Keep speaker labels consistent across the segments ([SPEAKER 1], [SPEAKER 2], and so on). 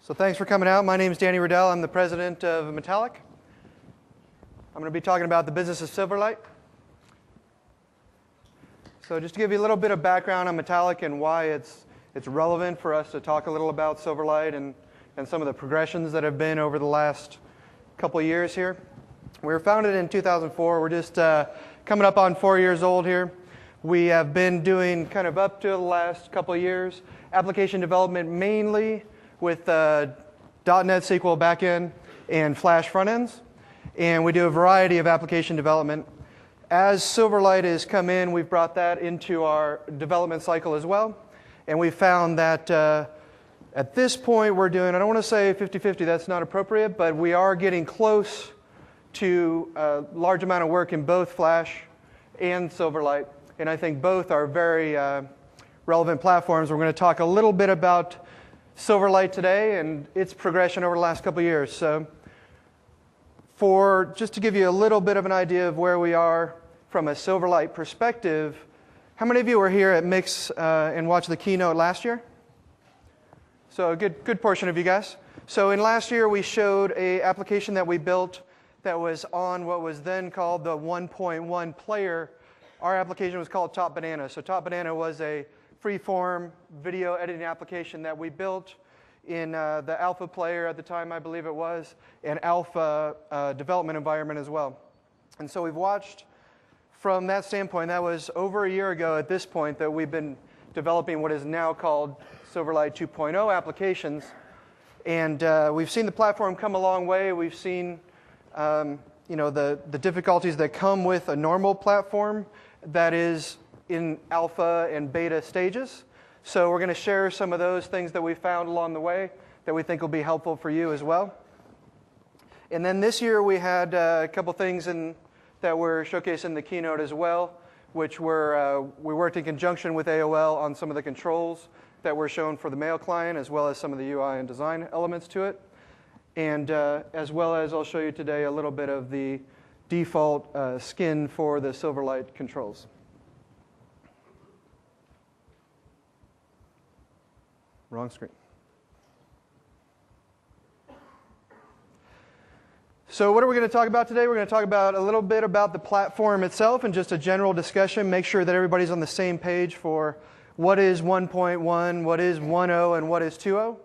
[SPEAKER 1] So thanks for coming out. My name is Danny Riddell. I'm the president of Metallic. I'm going to be talking about the business of Silverlight. So just to give you a little bit of background on Metallic and why it's relevant for us to talk a little about Silverlight and some of the progressions that have been over the last couple of years here. We were founded in 2004. We're just coming up on 4 years old here. We have been doing kind of up to the last couple of years application development mainly with .NET SQL backend and Flash front ends. And we do a variety of application development. As Silverlight has come in, we've brought that into our development cycle as well. And we found that at this point we're doing, I don't want to say 50-50, that's not appropriate, but we are getting close to a large amount of work in both Flash and Silverlight. And I think both are very relevant platforms. We're going to talk a little bit about Silverlight today and its progression over the last couple of years. So just to give you a little bit of an idea of where we are from a Silverlight perspective, how many of you were here at MIX and watched the keynote last year? So a good portion of you guys. So in last year we showed an application that we built that was on what was then called the 1.1 player. Our application was called Top Banana. So Top Banana was a free-form video editing application that we built in the alpha player at the time, I believe it was, and alpha development environment as well. And so we've watched from that standpoint, that was over a year ago at this point that we've been developing what is now called Silverlight 2.0 applications. And we've seen the platform come a long way. We've seen the difficulties that come with a normal platform that is in alpha and beta stages. So we're going to share some of those things that we found along the way that we think will be helpful for you as well. And then this year we had a couple things that were showcased in the keynote as well, which were we worked in conjunction with AOL on some of the controls that were shown for the mail client, as well as some of the UI and design elements to it. And as well as I'll show you today a little bit of the default skin for the Silverlight controls. Wrong screen. So what are we going to talk about today? We're going to talk about a little bit about the platform itself and just a general discussion. Make sure that everybody's on the same page for what is 1.1, what is 1.0, and what is 2.0.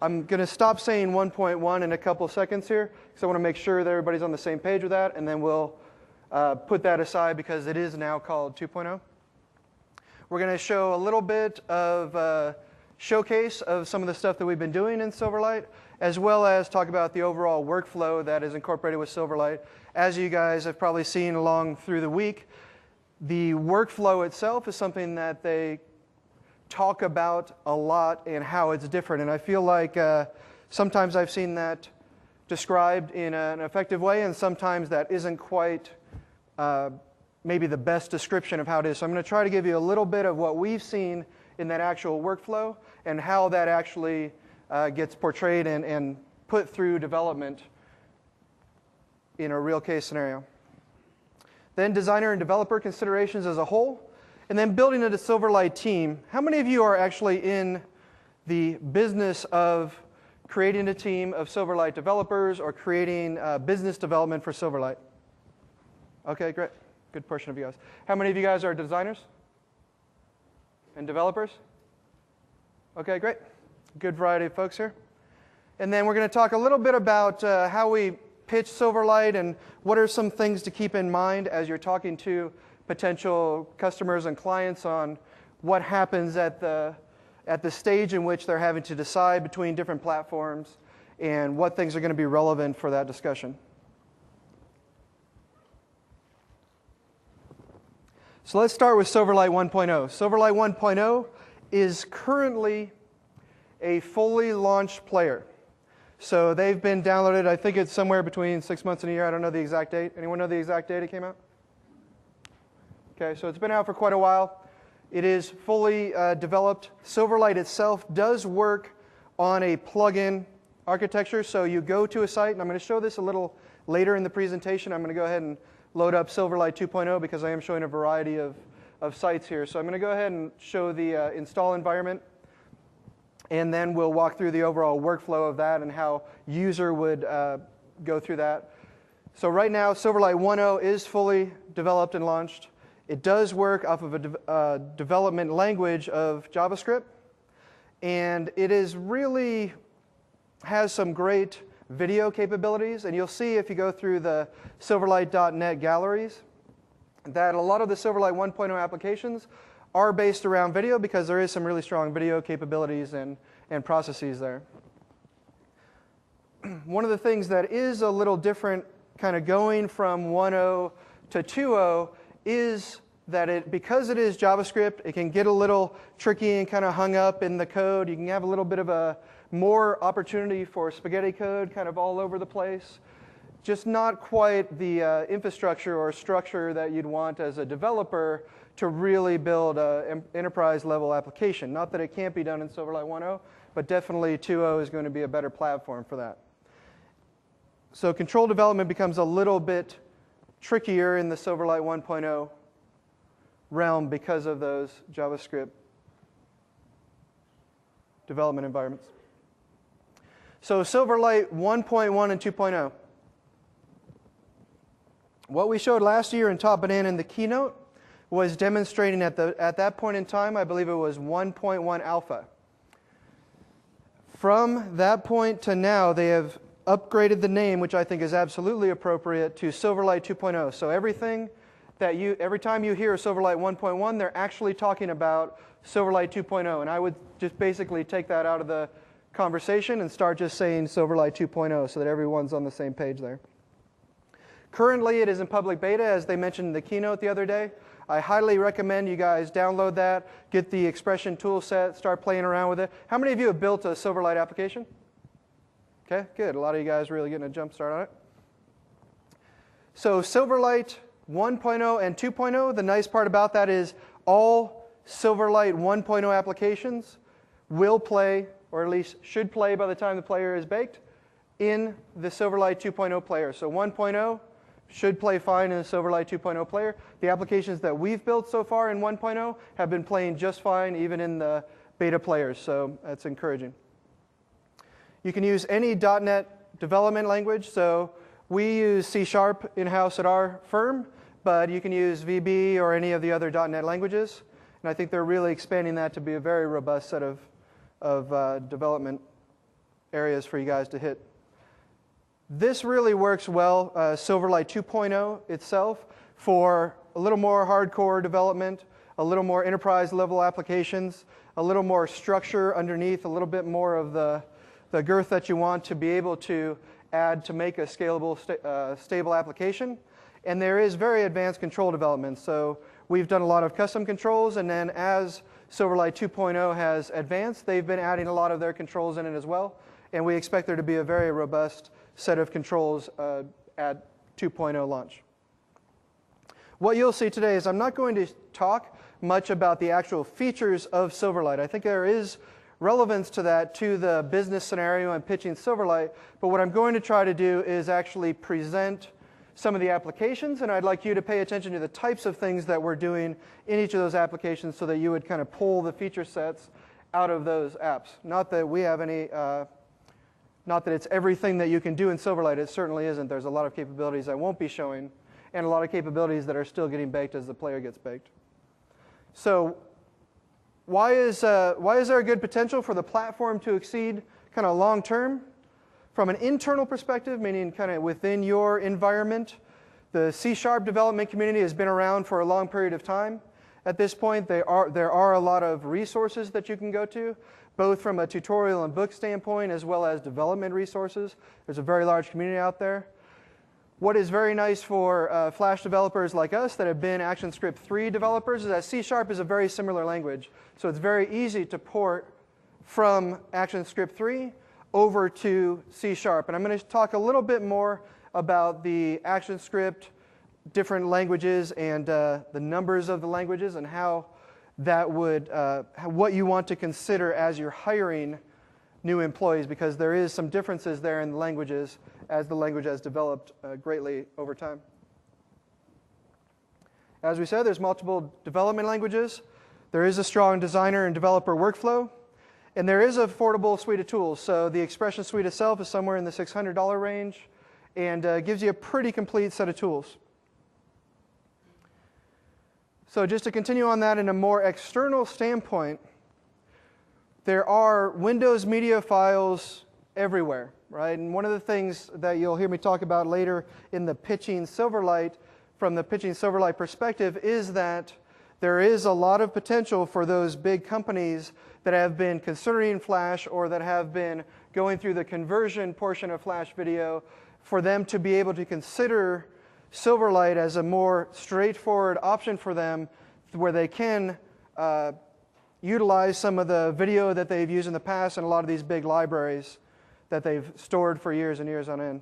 [SPEAKER 1] I'm going to stop saying 1.1 in a couple seconds here because I want to make sure that everybody's on the same page with that, and then we'll put that aside because it is now called 2.0. We're going to show a little bit of showcase of some of the stuff that we've been doing in Silverlight, as well as talk about the overall workflow that is incorporated with Silverlight. As you guys have probably seen along through the week, the workflow itself is something that they talk about a lot and how it's different. And I feel like sometimes I've seen that described in an effective way, and sometimes that isn't quite maybe the best description of how it is. So I'm going to try to give you a little bit of what we've seen in that actual workflow and how that actually gets portrayed and put through development in a real case scenario. Then designer and developer considerations as a whole, and then building a Silverlight team. How many of you are actually in the business of creating a team of Silverlight developers or creating business development for Silverlight? Okay, great. Good portion of you guys. How many of you guys are designers and developers? Okay, great. Good variety of folks here. And then we're going to talk a little bit about how we pitch Silverlight and what are some things to keep in mind as you're talking to potential customers and clients on what happens at the stage in which they're having to decide between different platforms and what things are going to be relevant for that discussion. So let's start with Silverlight 1.0. Silverlight 1.0 is currently a fully launched player. So they've been downloaded, I think it's somewhere between 6 months and a year. I don't know the exact date. Anyone know the exact date it came out? Okay, so it's been out for quite a while. It is fully developed. Silverlight itself does work on a plug-in architecture. So you go to a site, and I'm going to show this a little later in the presentation. I'm going to go ahead and load up Silverlight 2.0 because I am showing a variety of sites here. So I'm going to go ahead and show the install environment, and then we'll walk through the overall workflow of that and how user would go through that. So right now, Silverlight 1.0 is fully developed and launched. It does work off of a development language of JavaScript, and it is really has some great video capabilities. And you'll see if you go through the Silverlight.net galleries that a lot of the Silverlight 1.0 applications are based around video because there is some really strong video capabilities and processes there. One of the things that is a little different kind of going from 1.0 to 2.0 is that because it is JavaScript, it can get a little tricky and kind of hung up in the code. You can have a little bit of a more opportunity for spaghetti code kind of all over the place. Just not quite the infrastructure or structure that you'd want as a developer to really build an enterprise-level application. Not that it can't be done in Silverlight 1.0, but definitely 2.0 is going to be a better platform for that. So control development becomes a little bit trickier in the Silverlight 1.0 realm because of those JavaScript development environments. So Silverlight 1.1 and 2.0. What we showed last year in Top Banana in the keynote was demonstrating at that point in time, I believe it was 1.1 alpha. From that point to now, they have upgraded the name, which I think is absolutely appropriate, to Silverlight 2.0. So every time you hear Silverlight 1.1, they're actually talking about Silverlight 2.0. And I would just basically take that out of the conversation and start just saying Silverlight 2.0 so that everyone's on the same page there. Currently, it is in public beta, as they mentioned in the keynote the other day. I highly recommend you guys download that, get the expression tool set, start playing around with it. How many of you have built a Silverlight application? Okay, good. A lot of you guys really getting a jump start on it. So Silverlight 1.0 and 2.0, the nice part about that is all Silverlight 1.0 applications will play, or at least should play by the time the player is baked, in the Silverlight 2.0 player. So 1.0 should play fine in the Silverlight 2.0 player. The applications that we've built so far in 1.0 have been playing just fine, even in the beta players, so that's encouraging. You can use any .NET development language. So we use C# in-house at our firm, but you can use VB or any of the other .NET languages. And I think they're really expanding that to be a very robust set of development areas for you guys to hit. This really works well, Silverlight 2.0 itself, for a little more hardcore development, a little more enterprise-level applications, a little more structure underneath, a little bit more of the girth that you want to be able to add to make a scalable, stable application. And there is very advanced control development. So we've done a lot of custom controls, and then as Silverlight 2.0 has advanced, they've been adding a lot of their controls in it as well. And we expect there to be a very robust set of controls at 2.0 launch. What you'll see today is I'm not going to talk much about the actual features of Silverlight. I think there is relevance to that, to the business scenario and pitching Silverlight, but what I'm going to try to do is actually present some of the applications, and I'd like you to pay attention to the types of things that we're doing in each of those applications so that you would kind of pull the feature sets out of those apps. Not that we have any, not that it's everything that you can do in Silverlight, it certainly isn't. There's a lot of capabilities I won't be showing, and a lot of capabilities that are still getting baked as the player gets baked. So why is there a good potential for the platform to exceed kind of long term? From an internal perspective, meaning kind of within your environment, the C# development community has been around for a long period of time. At this point, there are a lot of resources that you can go to, both from a tutorial and book standpoint as well as development resources. There's a very large community out there. What is very nice for Flash developers like us that have been ActionScript 3 developers is that C# is a very similar language. So it's very easy to port from ActionScript 3 over to C#. And I'm going to talk a little bit more about the ActionScript different languages and the numbers of the languages and how that would, what you want to consider as you're hiring new employees, because there is some differences there in the languages as the language has developed greatly over time. As we said, there's multiple development languages. There is a strong designer and developer workflow. And there is an affordable suite of tools. So the Expression Suite itself is somewhere in the $600 range and gives you a pretty complete set of tools. So just to continue on that in a more external standpoint, there are Windows media files everywhere, right? And one of the things that you'll hear me talk about later in the pitching Silverlight, from the pitching Silverlight perspective, is that there is a lot of potential for those big companies that have been considering Flash or that have been going through the conversion portion of Flash video, for them to be able to consider Silverlight as a more straightforward option for them, where they can utilize some of the video that they've used in the past and a lot of these big libraries that they've stored for years and years on end.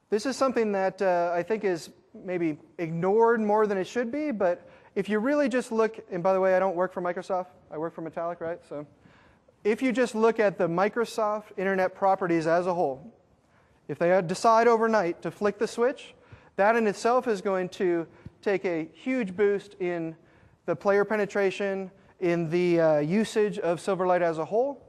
[SPEAKER 1] This is something that I think is maybe ignored more than it should be, but if you really just look, and by the way, I don't work for Microsoft, I work for Metallic, right? So if you just look at the Microsoft Internet properties as a whole, if they decide overnight to flick the switch, that in itself is going to take a huge boost in the player penetration, in the usage of Silverlight as a whole.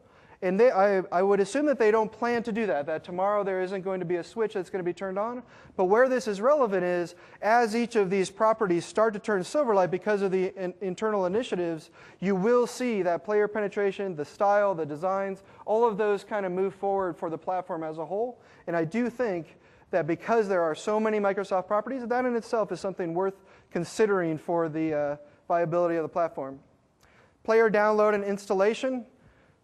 [SPEAKER 1] And I would assume that they don't plan to do that tomorrow there isn't going to be a switch that's going to be turned on. But where this is relevant is, as each of these properties start to turn Silverlight because of the internal initiatives, you will see that player penetration, the style, the designs, all of those kind of move forward for the platform as a whole. And I do think that because there are so many Microsoft properties, that in itself is something worth considering for the viability of the platform. Player download and installation.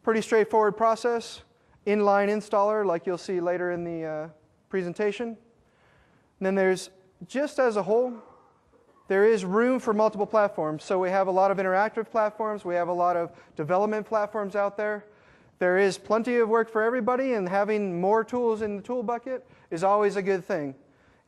[SPEAKER 1] Pretty straightforward process. Inline installer, like you'll see later in the presentation. And then there's, just as a whole, there is room for multiple platforms. So we have a lot of interactive platforms. We have a lot of development platforms out there. There is plenty of work for everybody, and having more tools in the tool bucket is always a good thing.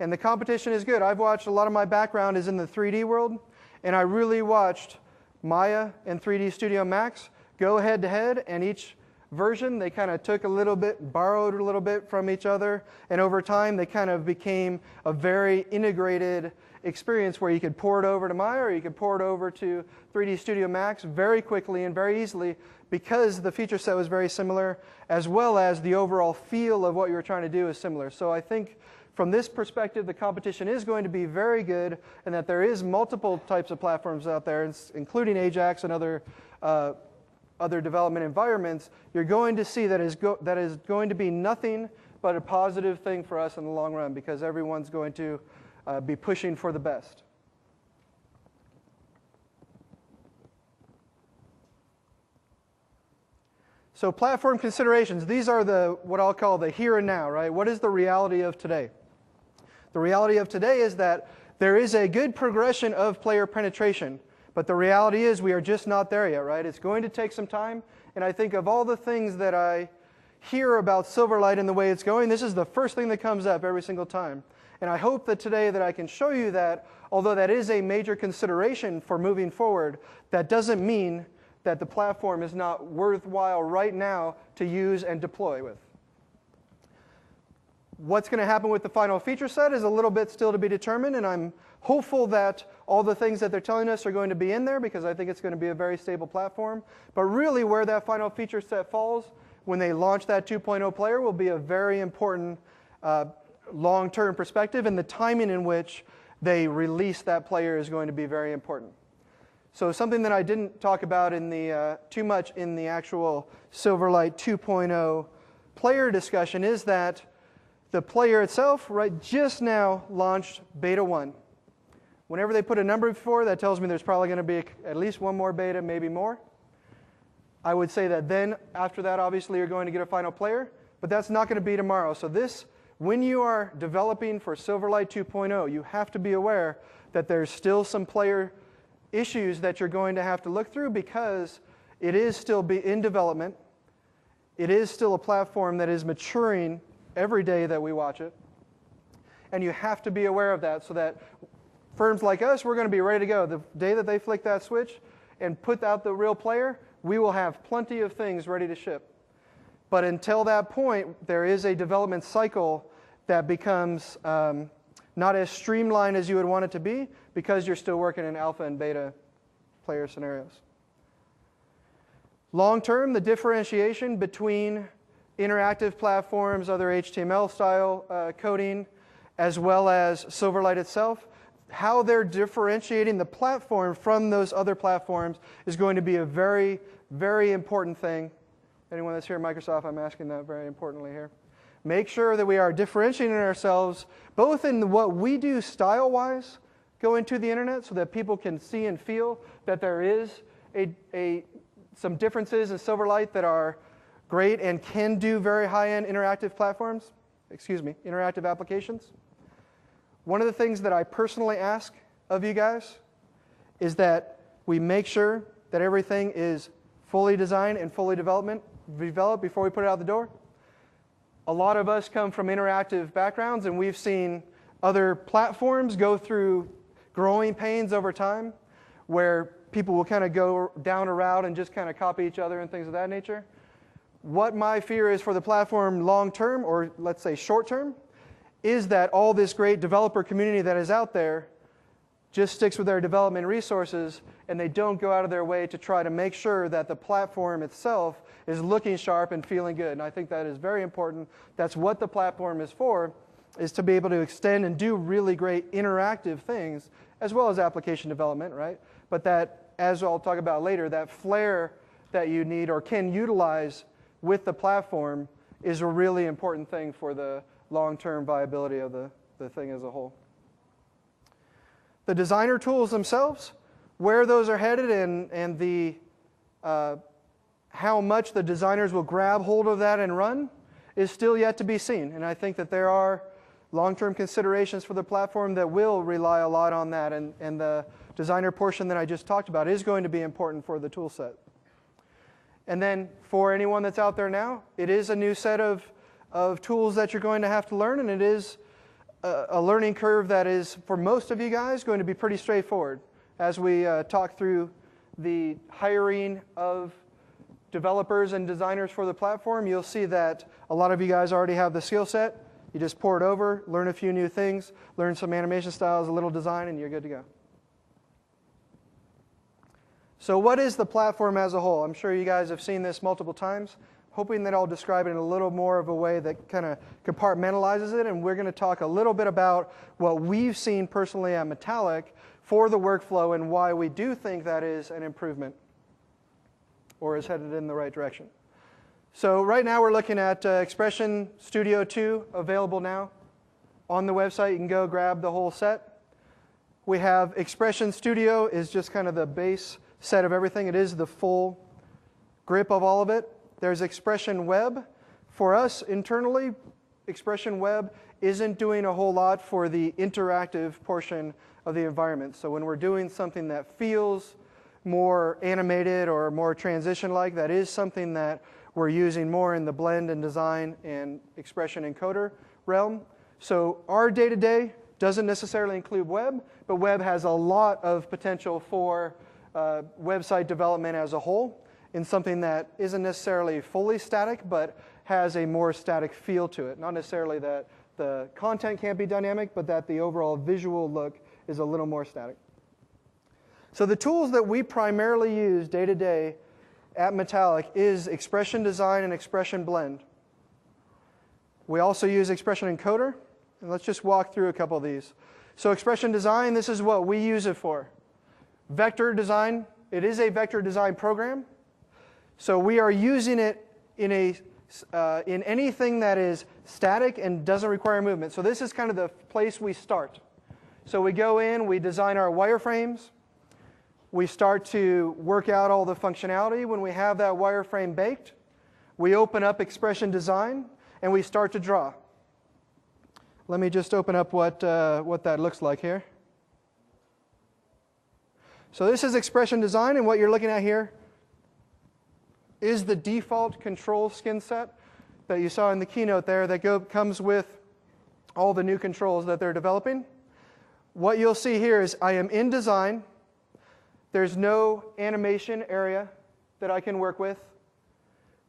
[SPEAKER 1] And the competition is good. I've watched, a lot of my background is in the 3D world, and I really watched Maya and 3D Studio Max go head to head, and each version they kind of took a little bit, borrowed a little bit from each other, and over time they kind of became a very integrated experience where you could port over to Maya or you could port over to 3D Studio Max very quickly and very easily, because the feature set was very similar, as well as the overall feel of what you were trying to do is similar. So I think from this perspective, the competition is going to be very good, and that there is multiple types of platforms out there, including Ajax and other development environments. You're going to see that is going to be nothing but a positive thing for us in the long run, because everyone's going to be pushing for the best. So platform considerations, these are what I'll call the here and now, right? What is the reality of today? The reality of today is that there is a good progression of player penetration, but the reality is we are just not there yet, right? It's going to take some time, and I think of all the things that I hear about Silverlight and the way it's going, this is the first thing that comes up every single time. And I hope that today that I can show you that, although that is a major consideration for moving forward, that doesn't mean that the platform is not worthwhile right now to use and deploy with. What's going to happen with the final feature set is a little bit still to be determined, and I'm hopeful that all the things that they're telling us are going to be in there, because I think it's going to be a very stable platform. But really where that final feature set falls when they launch that 2.0 player will be a very important long-term perspective, and the timing in which they release that player is going to be very important. So something that I didn't talk about in the too much in the actual Silverlight 2.0 player discussion is that the player itself, right, just now launched Beta 1. Whenever they put a number before, that tells me there's probably going to be at least one more beta, maybe more. I would say that then, after that, obviously, you're going to get a final player, but that's not going to be tomorrow. So this, when you are developing for Silverlight 2.0, you have to be aware that there's still some player issues that you're going to have to look through, because it is still in development. It is still a platform that is maturing every day that we watch it. And you have to be aware of that, so that firms like us, we're going to be ready to go. The day that they flick that switch and put out the real player, we will have plenty of things ready to ship. But until that point, there is a development cycle that becomes not as streamlined as you would want it to be because you're still working in alpha and beta player scenarios. Long term, the differentiation between interactive platforms, other HTML style coding, as well as Silverlight itself, how they're differentiating the platform from those other platforms is going to be a very, very important thing. Anyone that's here at Microsoft, I'm asking that very importantly here. Make sure that we are differentiating ourselves both in what we do style-wise going to the internet so that people can see and feel that there is some differences in Silverlight that are great and can do very high-end interactive platforms, interactive applications. One of the things that I personally ask of you guys is that we make sure that everything is fully designed and fully developed before we put it out the door. A lot of us come from interactive backgrounds, and we've seen other platforms go through growing pains over time where people will kind of go down a route and just kind of copy each other and things of that nature. What my fear is for the platform long term, or let's say short term, is that all this great developer community that is out there just sticks with their development resources and they don't go out of their way to try to make sure that the platform itself is looking sharp and feeling good. And I think that is very important. That's what the platform is for, is to be able to extend and do really great interactive things as well as application development, right? But that, as I'll talk about later, that flair that you need or can utilize with the platform is a really important thing for the long-term viability of the thing as a whole. The designer tools themselves, where those are headed and the how much the designers will grab hold of that and run is still yet to be seen. And I think that there are long-term considerations for the platform that will rely a lot on that. And the designer portion that I just talked about is going to be important for the tool set. And then for anyone that's out there now, it is a new set of tools that you're going to have to learn, and it is a learning curve that is, for most of you guys, going to be pretty straightforward. As we talk through the hiring of developers and designers for the platform, you'll see that a lot of you guys already have the skill set. You just pour it over, learn a few new things, learn some animation styles, a little design, and you're good to go. So what is the platform as a whole? I'm sure you guys have seen this multiple times. Hoping that I'll describe it in a little more of a way that kind of compartmentalizes it, and we're going to talk a little bit about what we've seen personally at Metallic for the workflow and why we do think that is an improvement or is headed in the right direction. So right now we're looking at Expression Studio 2 available now on the website. You can go grab the whole set. We have Expression Studio is just kind of the base set of everything. It is the full grip of all of it. There's Expression Web. For us internally, Expression Web isn't doing a whole lot for the interactive portion of the environment. So when we're doing something that feels more animated or more transition-like, that is something that we're using more in the blend and design and expression encoder realm. So our day-to-day doesn't necessarily include web, but web has a lot of potential for website development as a whole, in something that isn't necessarily fully static, but has a more static feel to it. Not necessarily that the content can't be dynamic, but that the overall visual look is a little more static. So the tools that we primarily use day to day at Metallic is Expression Design and Expression Blend. We also use Expression Encoder, and let's just walk through a couple of these. So Expression Design, this is what we use it for. Vector design, it is a vector design program. So we are using it in anything that is static and doesn't require movement. So this is kind of the place we start. So we go in, we design our wireframes. We start to work out all the functionality. When we have that wireframe baked, we open up Expression Design, and we start to draw. Let me just open up what that looks like here. So this is Expression Design, and what you're looking at here is the default control skin set that you saw in the keynote there that comes with all the new controls that they're developing. What you'll see here is I am in design. There's no animation area that I can work with.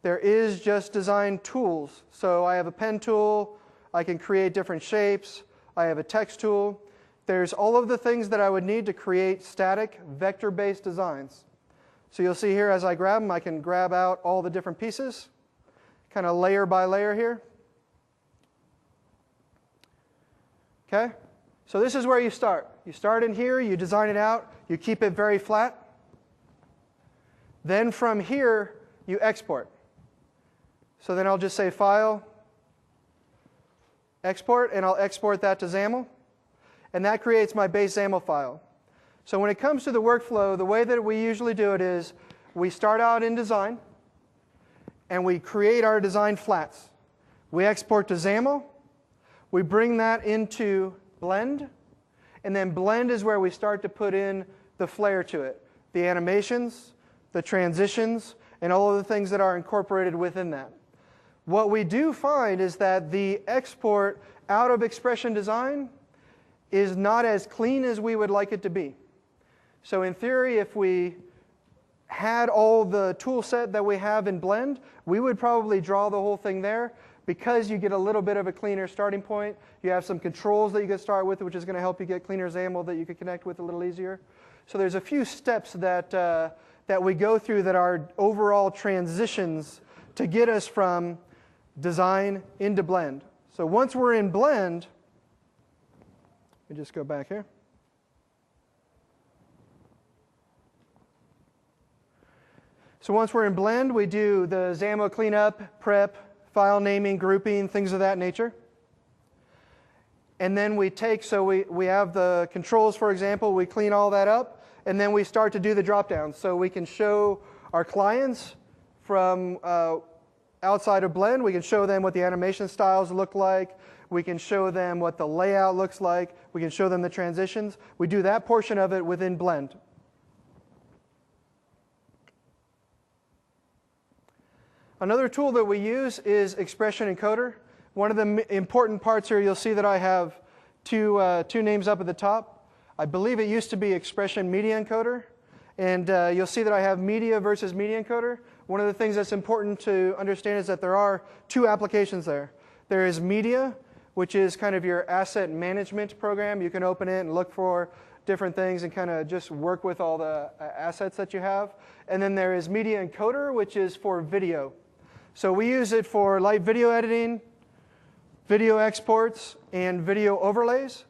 [SPEAKER 1] There is just design tools. So I have a pen tool. I can create different shapes. I have a text tool. There's all of the things that I would need to create static vector-based designs. So you'll see here as I grab them, I can grab out all the different pieces, kind of layer by layer here. Okay? So this is where you start. You start in here, you design it out, you keep it very flat. Then from here, you export. So then I'll just say File, Export, and I'll export that to XAML. And that creates my base XAML file. So when it comes to the workflow, the way that we usually do it is we start out in design, and we create our design flats. We export to XAML. We bring that into Blend. And then Blend is where we start to put in the flair to it, the animations, the transitions, and all of the things that are incorporated within that. What we do find is that the export out of Expression Design is not as clean as we would like it to be. So in theory, if we had all the tool set that we have in Blend, we would probably draw the whole thing there. Because you get a little bit of a cleaner starting point, you have some controls that you can start with, which is going to help you get cleaner XAML that you can connect with a little easier. So there's a few steps that, that we go through that are overall transitions to get us from design into Blend. So once we're in Blend, let me just go back here. So once we're in Blend, we do the XAML cleanup, prep, file naming, grouping, things of that nature. And then we take, so we have the controls, for example, we clean all that up, and then we start to do the drop-downs. So we can show our clients from outside of Blend, we can show them what the animation styles look like, we can show them what the layout looks like, we can show them the transitions. We do that portion of it within Blend. Another tool that we use is Expression Encoder. One of the important parts here, you'll see that I have two names up at the top. I believe it used to be Expression Media Encoder. And you'll see that I have Media versus Media Encoder. One of the things that's important to understand is that there are two applications there. There is Media, which is kind of your asset management program. You can open it and look for different things and kind of just work with all the assets that you have. And then there is Media Encoder, which is for video. So we use it for light video editing, video exports, and video overlays.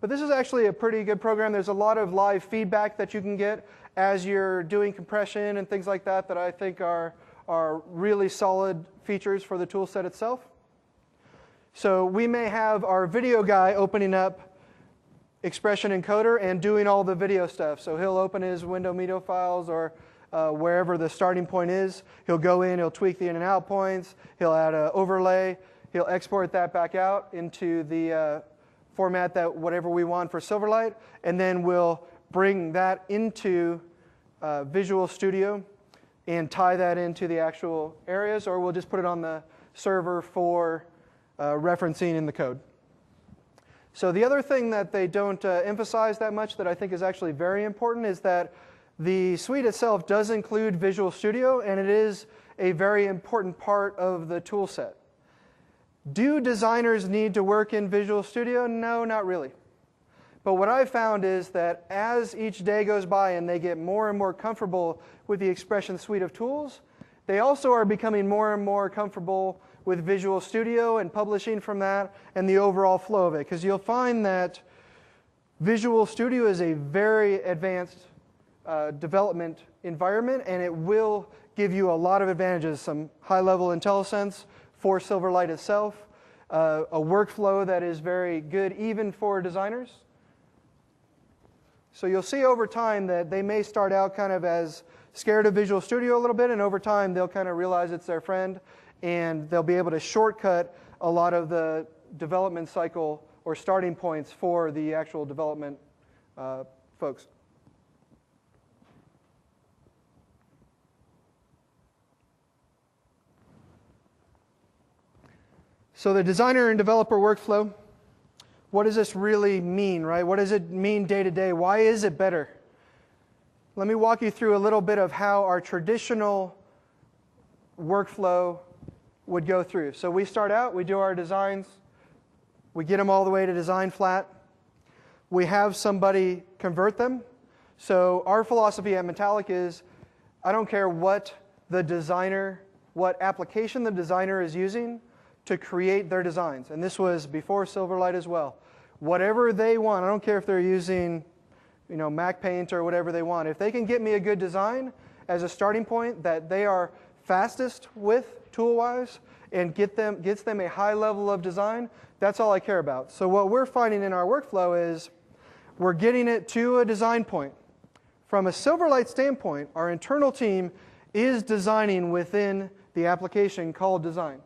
[SPEAKER 1] But this is actually a pretty good program. There's a lot of live feedback that you can get as you're doing compression and things like that that I think are really solid features for the tool set itself. So we may have our video guy opening up Expression Encoder and doing all the video stuff. So he'll open his window media files or wherever the starting point is. He'll go in, he'll tweak the in and out points, he'll add an overlay, he'll export that back out into the format that whatever we want for Silverlight, and then we'll bring that into Visual Studio and tie that into the actual areas, or we'll just put it on the server for referencing in the code. So the other thing that they don't emphasize that much that I think is actually very important is that the suite itself does include Visual Studio, and it is a very important part of the tool set. Do designers need to work in Visual Studio? No, not really. But what I've found is that as each day goes by and they get more and more comfortable with the Expression suite of tools, they also are becoming more and more comfortable with Visual Studio and publishing from that and the overall flow of it. Because you'll find that Visual Studio is a very advanced development environment, and it will give you a lot of advantages, some high-level IntelliSense for Silverlight itself, a workflow that is very good even for designers. So you'll see over time that they may start out kind of as scared of Visual Studio a little bit, and over time they'll kind of realize it's their friend, and they'll be able to shortcut a lot of the development cycle or starting points for the actual development folks. So the designer and developer workflow, what does this really mean, right? What does it mean day to day? Why is it better? Let me walk you through a little bit of how our traditional workflow would go through. So we start out, we do our designs, We get them all the way to design flat. We have somebody convert them. So our philosophy at Metallic is, I don't care what application the designer is using to create their designs. And this was before Silverlight as well. Whatever they want, I don't care if they're using Mac Paint or whatever they want. If they can get me a good design as a starting point that they are fastest with tool-wise and gets them a high level of design, that's all I care about. So what we're finding in our workflow is we're getting it to a design point. From a Silverlight standpoint, our internal team is designing within the application called design.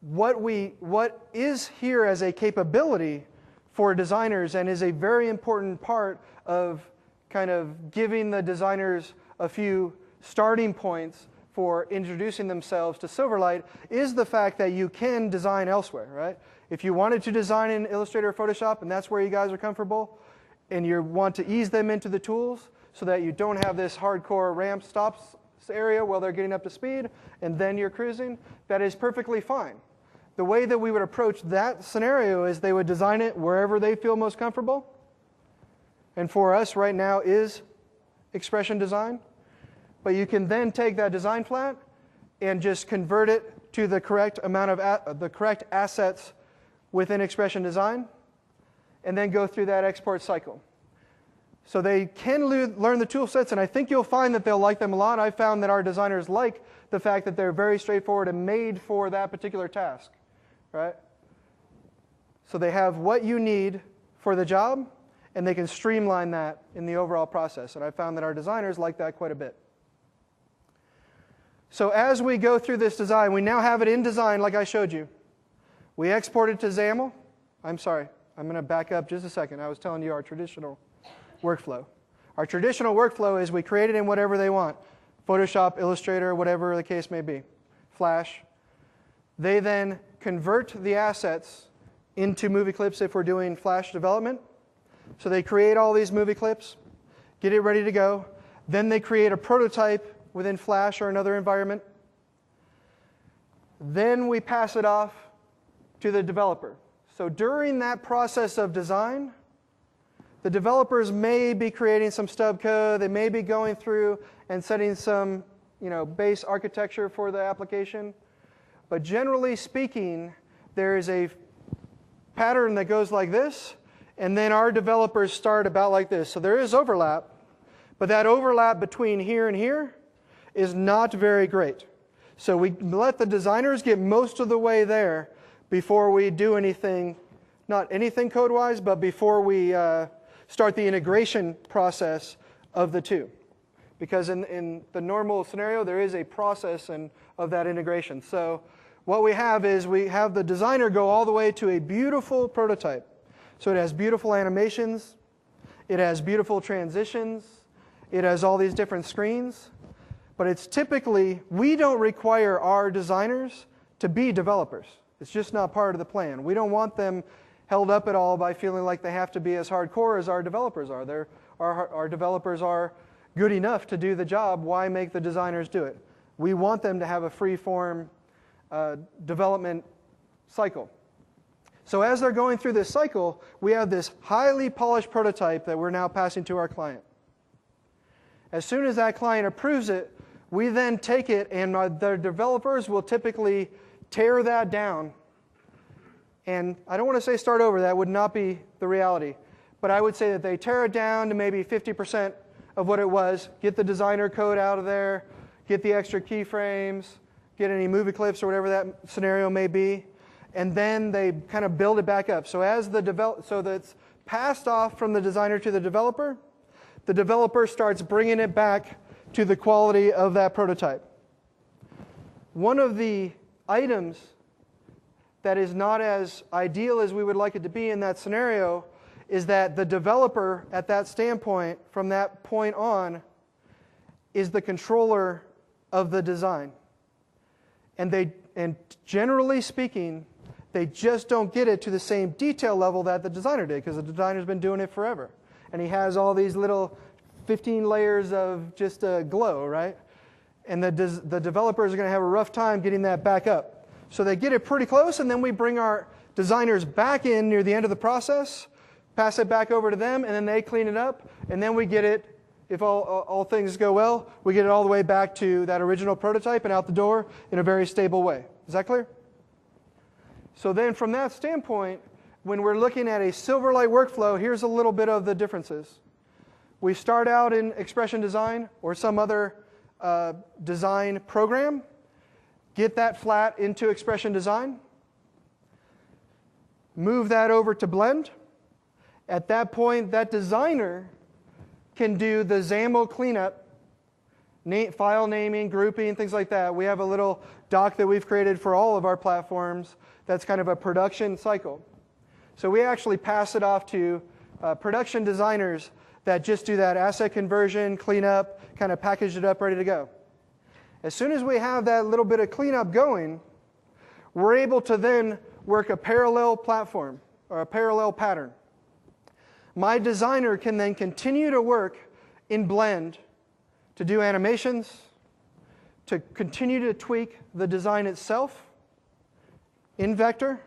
[SPEAKER 1] What is here as a capability for designers and is a very important part of kind of giving the designers a few starting points for introducing themselves to Silverlight is the fact that you can design elsewhere, right? If you wanted to design in Illustrator or Photoshop and that's where you guys are comfortable and you want to ease them into the tools so that you don't have this hardcore ramp stops area while they're getting up to speed and then you're cruising, that is perfectly fine. The way that we would approach that scenario is they would design it wherever they feel most comfortable. And for us right now is expression design. But you can then take that design flat and just convert it to the correct amount of the correct assets within expression design and then go through that export cycle. So they can learn the tool sets, and I think you'll find that they'll like them a lot. I found that our designers like the fact that they're very straightforward and made for that particular task, right? So they have what you need for the job, and they can streamline that in the overall process. And I found that our designers like that quite a bit. So as we go through this design, we now have it in design like I showed you. We export it to XAML. I'm sorry, I'm going to back up just a second. I was telling you our traditional workflow. Our traditional workflow is we create it in whatever they want. Photoshop, Illustrator, whatever the case may be. Flash. They then convert the assets into movie clips if we're doing Flash development. So they create all these movie clips, get it ready to go. Then they create a prototype within Flash or another environment. Then we pass it off to the developer. So during that process of design, the developers may be creating some stub code. They may be going through and setting some base architecture for the application. But generally speaking, there is a pattern that goes like this, and then our developers start about like this. So there is overlap, but that overlap between here and here is not very great. So we let the designers get most of the way there before we do anything, not anything code-wise, but before we start the integration process of the two. Because in the normal scenario, there is a process of that integration. So what we have is we have the designer go all the way to a beautiful prototype. So it has beautiful animations. It has beautiful transitions. It has all these different screens. But it's typically, we don't require our designers to be developers. It's just not part of the plan. We don't want them held up at all by feeling like they have to be as hardcore as our developers are. Our developers are good enough to do the job. Why make the designers do it? We want them to have a free-form development cycle. So as they're going through this cycle, we have this highly polished prototype that we're now passing to our client. As soon as that client approves it, we then take it, and the developers will typically tear that down. And I don't want to say start over. That would not be the reality. But I would say that they tear it down to maybe 50% of what it was, get the designer code out of there, get the extra keyframes, get any movie clips or whatever that scenario may be, and then they kind of build it back up. So as so that's passed off from the designer to the developer starts bringing it back to the quality of that prototype. One of the items that is not as ideal as we would like it to be in that scenario is that the developer at that standpoint, from that point on, is the controller of the design. And generally speaking, they just don't get it to the same detail level that the designer did, because the designer's been doing it forever. And he has all these little 15 layers of just glow, right? And the developers are going to have a rough time getting that back up. So they get it pretty close, and then we bring our designers back in near the end of the process, pass it back over to them, and then they clean it up, and then we get it, if all things go well, we get it all the way back to that original prototype and out the door in a very stable way. Is that clear? So then from that standpoint, when we're looking at a Silverlight workflow, here's a little bit of the differences. We start out in Expression Design or some other design program, get that flat into Expression Design, move that over to Blend. At that point, that designer can do the XAML cleanup, file naming, grouping, things like that. We have a little doc that we've created for all of our platforms that's kind of a production cycle. So we actually pass it off to production designers that just do that asset conversion, cleanup, kind of package it up, ready to go. As soon as we have that little bit of cleanup going, we're able to then work a parallel platform or a parallel pattern. My designer can then continue to work in Blend to do animations, to continue to tweak the design itself in Vector,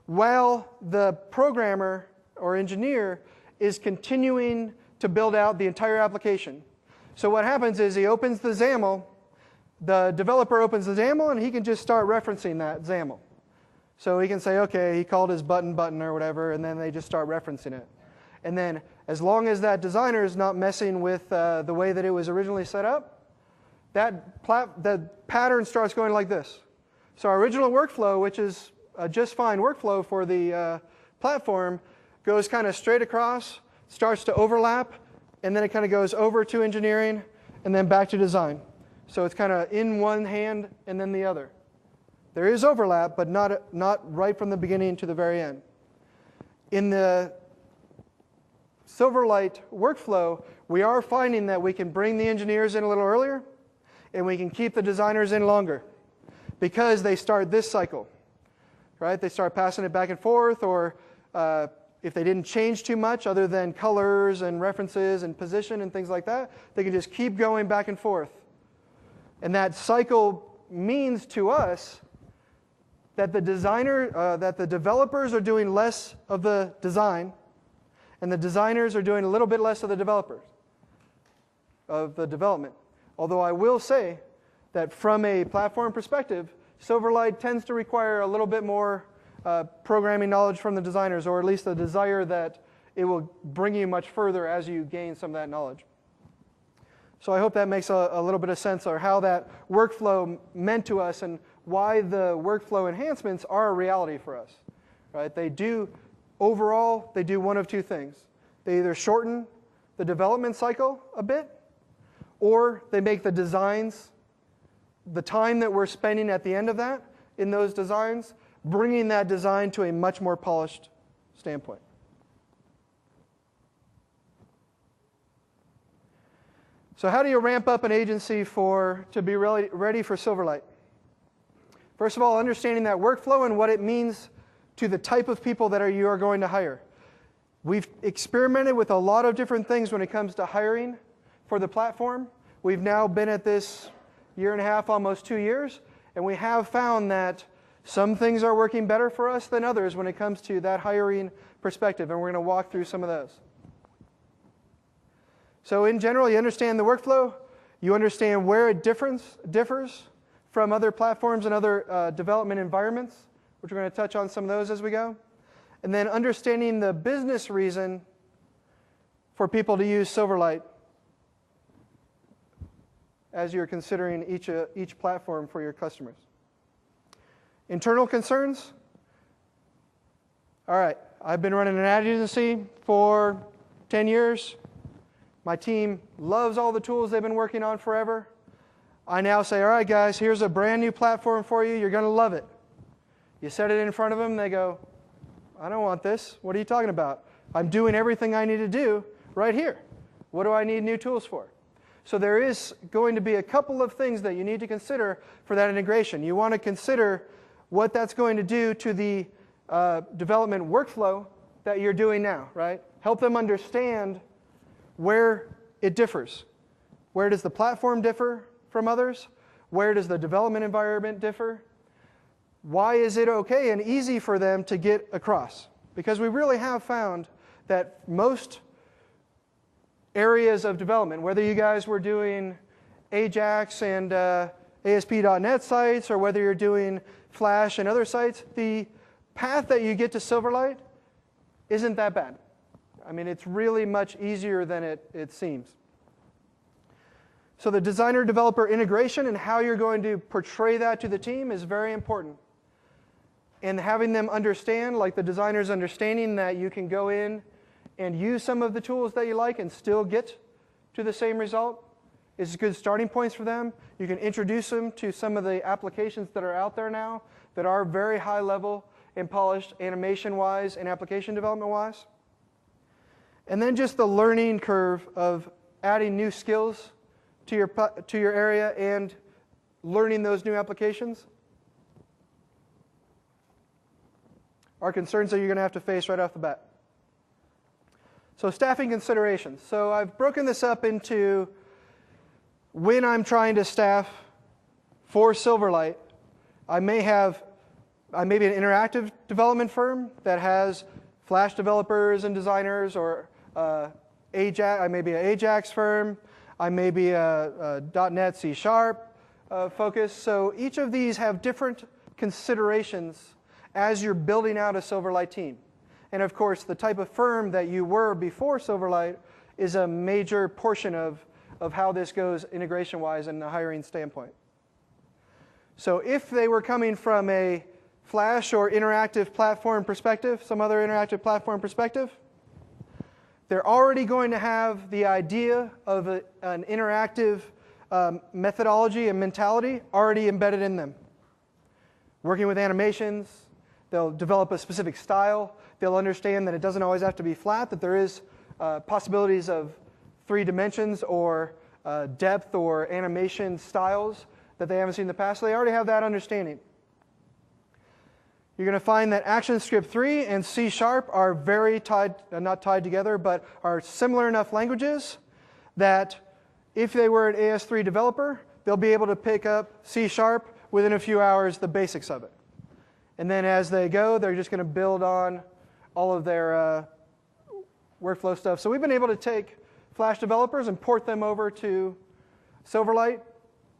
[SPEAKER 1] while the programmer or engineer is continuing to build out the entire application. So what happens is he opens the XAML, the developer opens the XAML, and he can just start referencing that XAML. So he can say, okay, he called his button or whatever, and then they just start referencing it. And then as long as that designer is not messing with the way that it was originally set up, that pattern starts going like this. So our original workflow, which is a just fine workflow for the platform, goes kind of straight across, starts to overlap, and then it kind of goes over to engineering, and then back to design. So it's kind of in one hand and then the other. There is overlap, but not right from the beginning to the very end. In the Silverlight workflow, we are finding that we can bring the engineers in a little earlier, and we can keep the designers in longer because they start this cycle, right? They start passing it back and forth, or if they didn't change too much other than colors and references and position and things like that, they can just keep going back and forth. And that cycle means to us that the developers are doing less of the design, and the designers are doing a little bit less of the development. Although I will say that from a platform perspective, Silverlight tends to require a little bit more programming knowledge from the designers, or at least a desire that it will bring you much further as you gain some of that knowledge. So I hope that makes a little bit of sense, or how that workflow meant to us and why the workflow enhancements are a reality for us. Right? Overall, they do one of two things. They either shorten the development cycle a bit, or they make the designs, the time that we're spending at the end of that in those designs, bringing that design to a much more polished standpoint. So how do you ramp up an agency to be ready for Silverlight? First of all, understanding that workflow and what it means to the type of people that you are going to hire. We've experimented with a lot of different things when it comes to hiring for the platform. We've now been at this year and a half, almost 2 years, and we have found that some things are working better for us than others when it comes to that hiring perspective, and we're going to walk through some of those. So in general, you understand the workflow, you understand where it differs from other platforms and other development environments, which we're going to touch on some of those as we go. And then understanding the business reason for people to use Silverlight as you're considering each platform for your customers. Internal concerns. All right, I've been running an ad agency for 10 years. My team loves all the tools they've been working on forever. I now say, all right, guys, here's a brand new platform for you. You're going to love it. You set it in front of them, they go, I don't want this. What are you talking about? I'm doing everything I need to do right here. What do I need new tools for? So there is going to be a couple of things that you need to consider for that integration. You want to consider what that's going to do to the development workflow that you're doing now, right? Help them understand where it differs. Where does the platform differ from others? Where does the development environment differ? why is it okay and easy for them to get across? Because we really have found that most areas of development, whether you guys were doing Ajax and ASP.NET sites, or whether you're doing Flash and other sites, the path that you get to Silverlight isn't that bad. I mean, it's really much easier than it seems. So the designer-developer integration and how you're going to portray that to the team is very important. And having them understand, like the designers understanding that you can go in and use some of the tools that you like and still get to the same result is good starting points for them. You can introduce them to some of the applications that are out there now that are very high level and polished animation-wise and application development-wise. And then just the learning curve of adding new skills to your area and learning those new applications are concerns that you're going to have to face right off the bat. So staffing considerations. So I've broken this up into when I'm trying to staff for Silverlight, I may be an interactive development firm that has Flash developers and designers, or Ajax. I may be an Ajax firm. I may be a .NET C# focus. So each of these have different considerations as you're building out a Silverlight team. And of course, the type of firm that you were before Silverlight is a major portion of how this goes integration-wise in the hiring standpoint. So if they were coming from a Flash or interactive platform perspective, some other interactive platform perspective, they're already going to have the idea of an interactive methodology and mentality already embedded in them. Working with animations, they'll develop a specific style. They'll understand that it doesn't always have to be flat, that there is possibilities of 3 dimensions or depth or animation styles that they haven't seen in the past. So they already have that understanding. You're going to find that ActionScript 3 and C# are very tied, not tied together, but are similar enough languages that if they were an AS3 developer, they'll be able to pick up C# within a few hours, the basics of it. And then as they go, they're just going to build on all of their workflow stuff. So we've been able to take Flash developers and port them over to Silverlight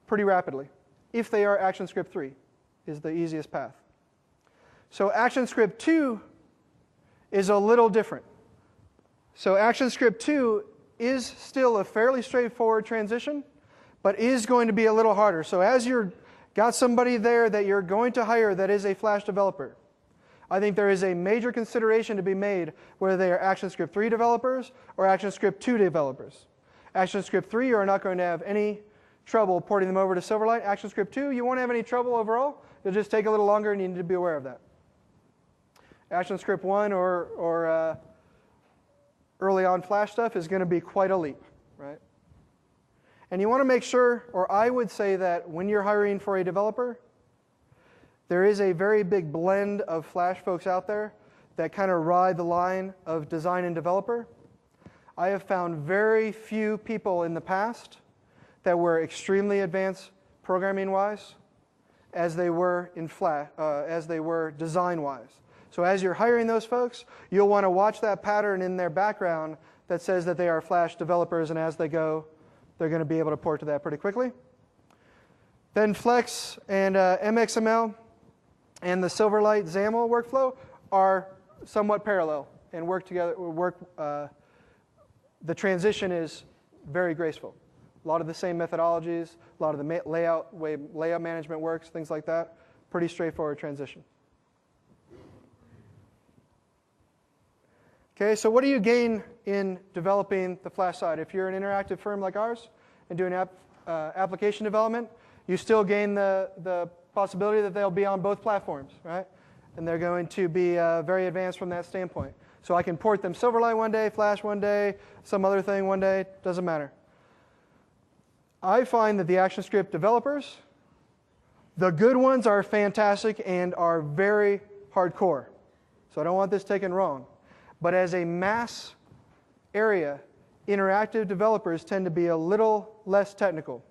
[SPEAKER 1] pretty rapidly. If they are ActionScript 3 is the easiest path. So ActionScript 2 is a little different. So ActionScript 2 is still a fairly straightforward transition, but is going to be a little harder. So as you've got somebody there that you're going to hire that is a Flash developer, I think there is a major consideration to be made whether they are ActionScript 3 developers or ActionScript 2 developers. ActionScript 3, you are not going to have any trouble porting them over to Silverlight. ActionScript 2, you won't have any trouble overall. It'll just take a little longer, and you need to be aware of that. ActionScript 1 or early on Flash stuff is going to be quite a leap, right? And you want to make sure, or I would say that when you're hiring for a developer, there is a very big blend of Flash folks out there that kind of ride the line of design and developer. I have found very few people in the past that were extremely advanced programming-wise as they were in Flash, as they were design-wise. So as you're hiring those folks, you'll want to watch that pattern in their background that says that they are Flash developers, and as they go, they're going to be able to port to that pretty quickly. Then Flex and MXML and the Silverlight XAML workflow are somewhat parallel and work together. The transition is very graceful. A lot of the same methodologies, a lot of the way layout management works, things like that. Pretty straightforward transition. Okay, so what do you gain in developing the Flash side? If you're an interactive firm like ours and doing application development, you still gain the possibility that they'll be on both platforms, right? And they're going to be very advanced from that standpoint. So I can port them Silverlight one day, Flash one day, some other thing one day, doesn't matter. I find that the ActionScript developers, the good ones are fantastic and are very hardcore. So I don't want this taken wrong. But as a mass area, interactive developers tend to be a little less technical.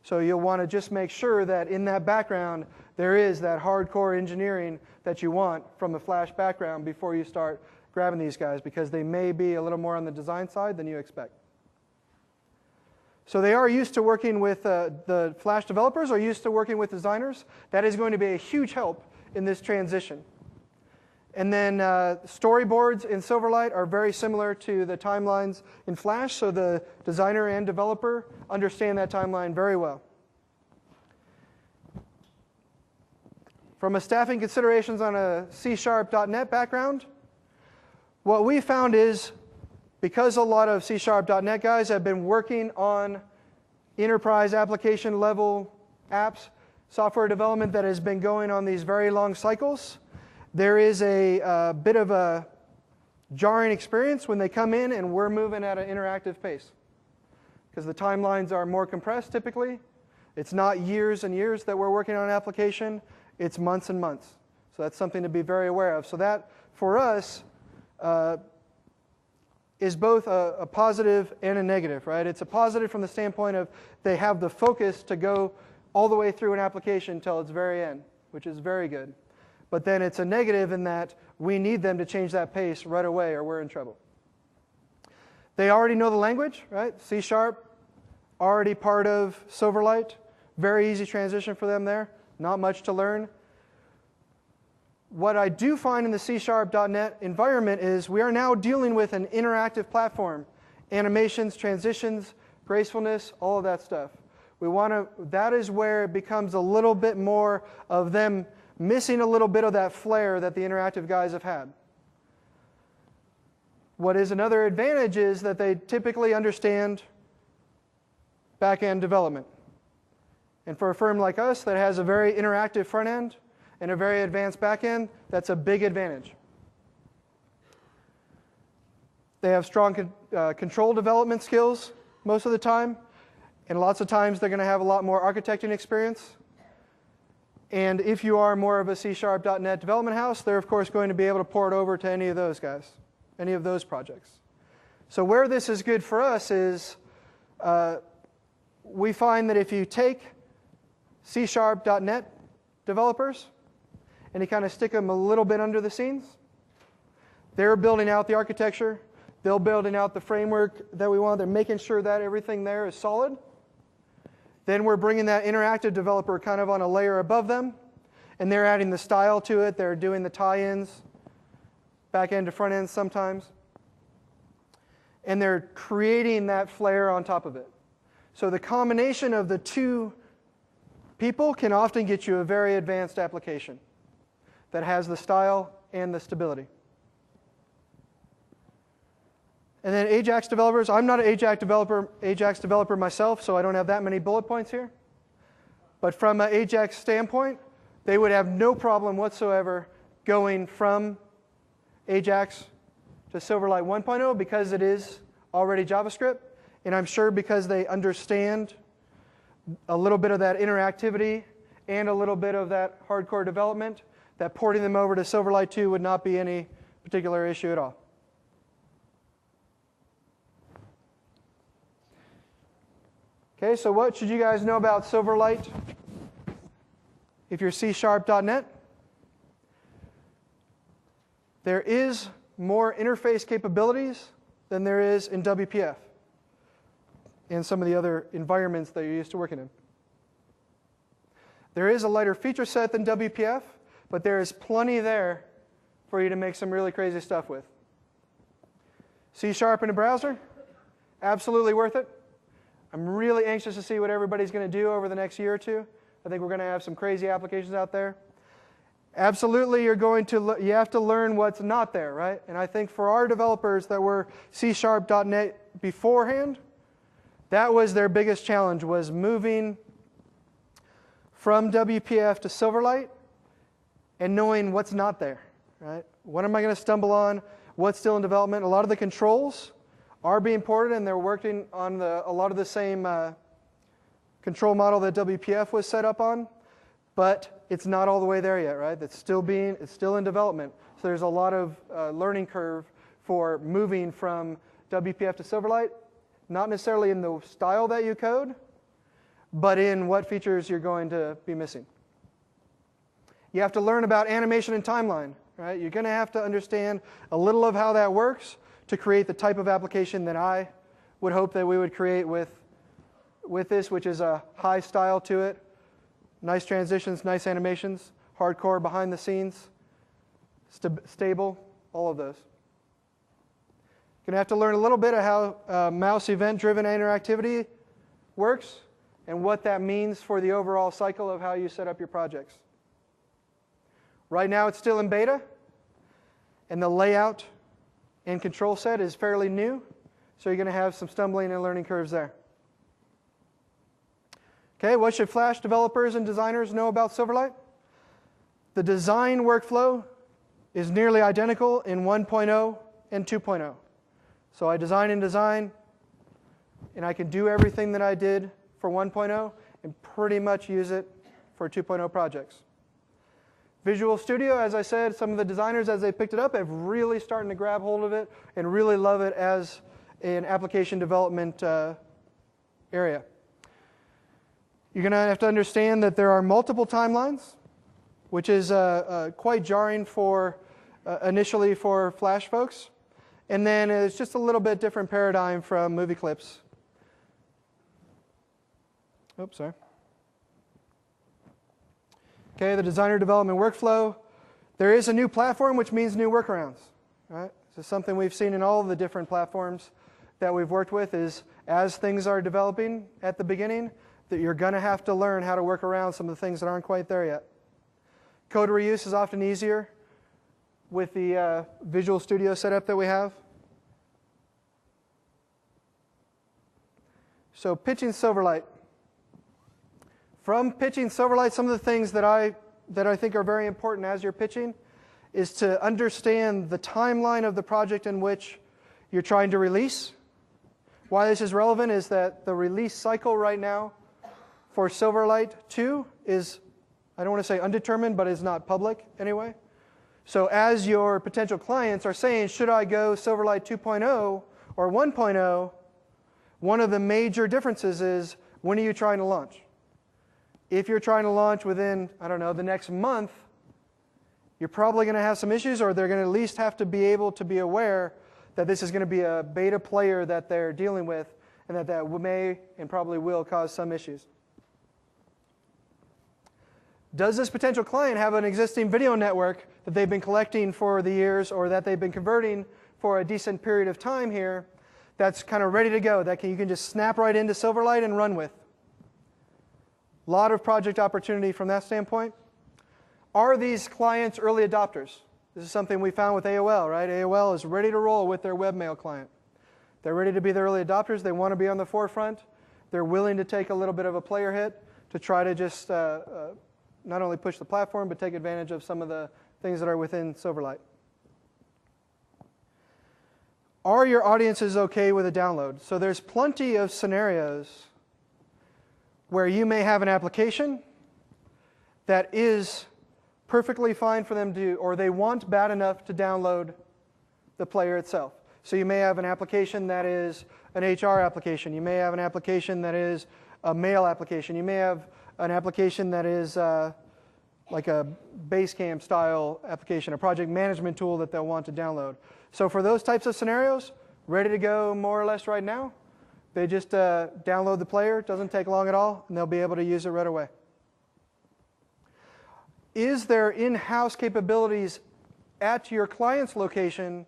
[SPEAKER 1] So you'll want to just make sure that in that background there is that hardcore engineering that you want from a Flash background before you start grabbing these guys, because they may be a little more on the design side than you expect. So they are used to working with, the Flash developers are used to working with designers. That is going to be a huge help in this transition. And then storyboards in Silverlight are very similar to the timelines in Flash, so the designer and developer understand that timeline very well. From a staffing considerations on a C#.NET background, what we found is, because a lot of C#.NET guys have been working on enterprise application level apps, software development that has been going on these very long cycles, there is a bit of a jarring experience when they come in and we're moving at an interactive pace. Because the timelines are more compressed typically. It's not years and years that we're working on an application, it's months and months. So that's something to be very aware of. So that, for us, is both a positive and a negative, right? It's a positive from the standpoint of they have the focus to go all the way through an application until its very end, which is very good. But then it's a negative in that we need them to change that pace right away or we're in trouble. They already know the language, right? C#, already part of Silverlight. Very easy transition for them there. Not much to learn. What I do find in the C#.NET environment is we are now dealing with an interactive platform. Animations, transitions, gracefulness, all of that stuff. That is where it becomes a little bit more of them missing a little bit of that flair that the interactive guys have had. What is another advantage is that they typically understand back-end development. And for a firm like us that has a very interactive front end and a very advanced back end, that's a big advantage. They have strong control development skills most of the time, and lots of times they're going to have a lot more architecting experience. And if you are more of a C#.NET development house, they're of course going to be able to port over to any of those guys, any of those projects. So where this is good for us is we find that if you take C#.NET developers and you kind of stick them a little bit under the scenes, they're building out the architecture, they're building out the framework that we want, they're making sure that everything there is solid. Then we're bringing that interactive developer kind of on a layer above them, and they're adding the style to it, they're doing the tie-ins, back end to front end sometimes, and they're creating that flair on top of it. So the combination of the two people can often get you a very advanced application that has the style and the stability. And then Ajax developers, I'm not an Ajax developer myself, so I don't have that many bullet points here. But from an Ajax standpoint, they would have no problem whatsoever going from Ajax to Silverlight 1.0 because it is already JavaScript. And I'm sure because they understand a little bit of that interactivity and a little bit of that hardcore development, that porting them over to Silverlight 2 would not be any particular issue at all. Okay, so what should you guys know about Silverlight if you're C#.NET? There is more interface capabilities than there is in WPF and some of the other environments that you're used to working in. There is a lighter feature set than WPF, but there is plenty there for you to make some really crazy stuff with. C# in a browser? Absolutely worth it. I'm really anxious to see what everybody's going to do over the next year or two. I think we're going to have some crazy applications out there. Absolutely, you have to learn what's not there, right? And I think for our developers that were C#.NET beforehand, that was their biggest challenge, was moving from WPF to Silverlight and knowing what's not there, right? What am I going to stumble on? What's still in development? A lot of the controls are being ported, and they're working on a lot of the same control model that WPF was set up on, but it's not all the way there yet, right? It's still in development. So there's a lot of learning curve for moving from WPF to Silverlight, not necessarily in the style that you code, but in what features you're going to be missing. You have to learn about animation and timeline. Right? You're going to have to understand a little of how that works to create the type of application that I would hope that we would create with this, which is a high style to it, nice transitions, nice animations, hardcore behind the scenes, stable, all of those. You're going to have to learn a little bit of how mouse event-driven interactivity works and what that means for the overall cycle of how you set up your projects. Right now it's still in beta, and the layout and control set is fairly new, so you're going to have some stumbling and learning curves there. Okay, what should Flash developers and designers know about Silverlight? The design workflow is nearly identical in 1.0 and 2.0. So I design and design, and I can do everything that I did for 1.0 and pretty much use it for 2.0 projects. Visual Studio, as I said, some of the designers, as they picked it up, have really started to grab hold of it and really love it as an application development area. You're going to have to understand that there are multiple timelines, which is quite jarring for initially for Flash folks. And then it's just a little bit different paradigm from movie clips. Oops, sorry. Okay, the designer development workflow. There is a new platform, which means new workarounds. Right? This is something we've seen in all of the different platforms that we've worked with is as things are developing at the beginning, that you're going to have to learn how to work around some of the things that aren't quite there yet. Code reuse is often easier with the Visual Studio setup that we have. So pitching Silverlight. From pitching Silverlight, some of the things that I think are very important as you're pitching is to understand the timeline of the project in which you're trying to release. Why this is relevant is that the release cycle right now for Silverlight 2 is, I don't want to say undetermined, but is not public anyway. So as your potential clients are saying, should I go Silverlight 2.0 or 1.0, one of the major differences is when are you trying to launch? If you're trying to launch within, I don't know, the next month, you're probably going to have some issues, or they're going to at least have to be able to be aware that this is going to be a beta player that they're dealing with, and that may and probably will cause some issues. Does this potential client have an existing video network that they've been collecting for the years, or that they've been converting for a decent period of time here, that's kind of ready to go, that you can just snap right into Silverlight and run with? A lot of project opportunity from that standpoint. Are these clients early adopters? This is something we found with AOL, right? AOL is ready to roll with their webmail client. They're ready to be the early adopters. They want to be on the forefront. They're willing to take a little bit of a player hit to try to just not only push the platform, but take advantage of some of the things that are within Silverlight. Are your audiences okay with a download? So there's plenty of scenarios where you may have an application that is perfectly fine for them to do, or they want bad enough to download the player itself. So you may have an application that is an HR application. You may have an application that is a mail application. You may have an application that is like a Basecamp style application, a project management tool that they'll want to download. So for those types of scenarios, ready to go more or less right now. They just download the player. It doesn't take long at all, and they'll be able to use it right away. Is there in-house capabilities at your client's location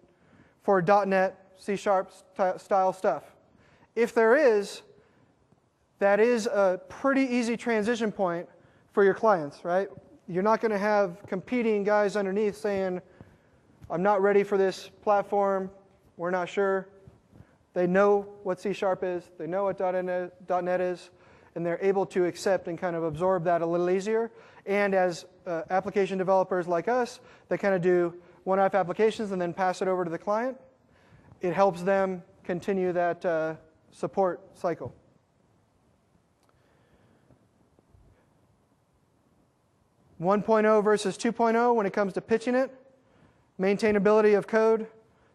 [SPEAKER 1] for .NET, C# style stuff? If there is, that is a pretty easy transition point for your clients, right? You're not going to have competing guys underneath saying, I'm not ready for this platform, we're not sure. They know what C# is, they know what .NET is, and they're able to accept and kind of absorb that a little easier. And as application developers like us that kind of do one-off applications and then pass it over to the client, it helps them continue that support cycle. .1 versus 2.0 when it comes to pitching it, maintainability of code,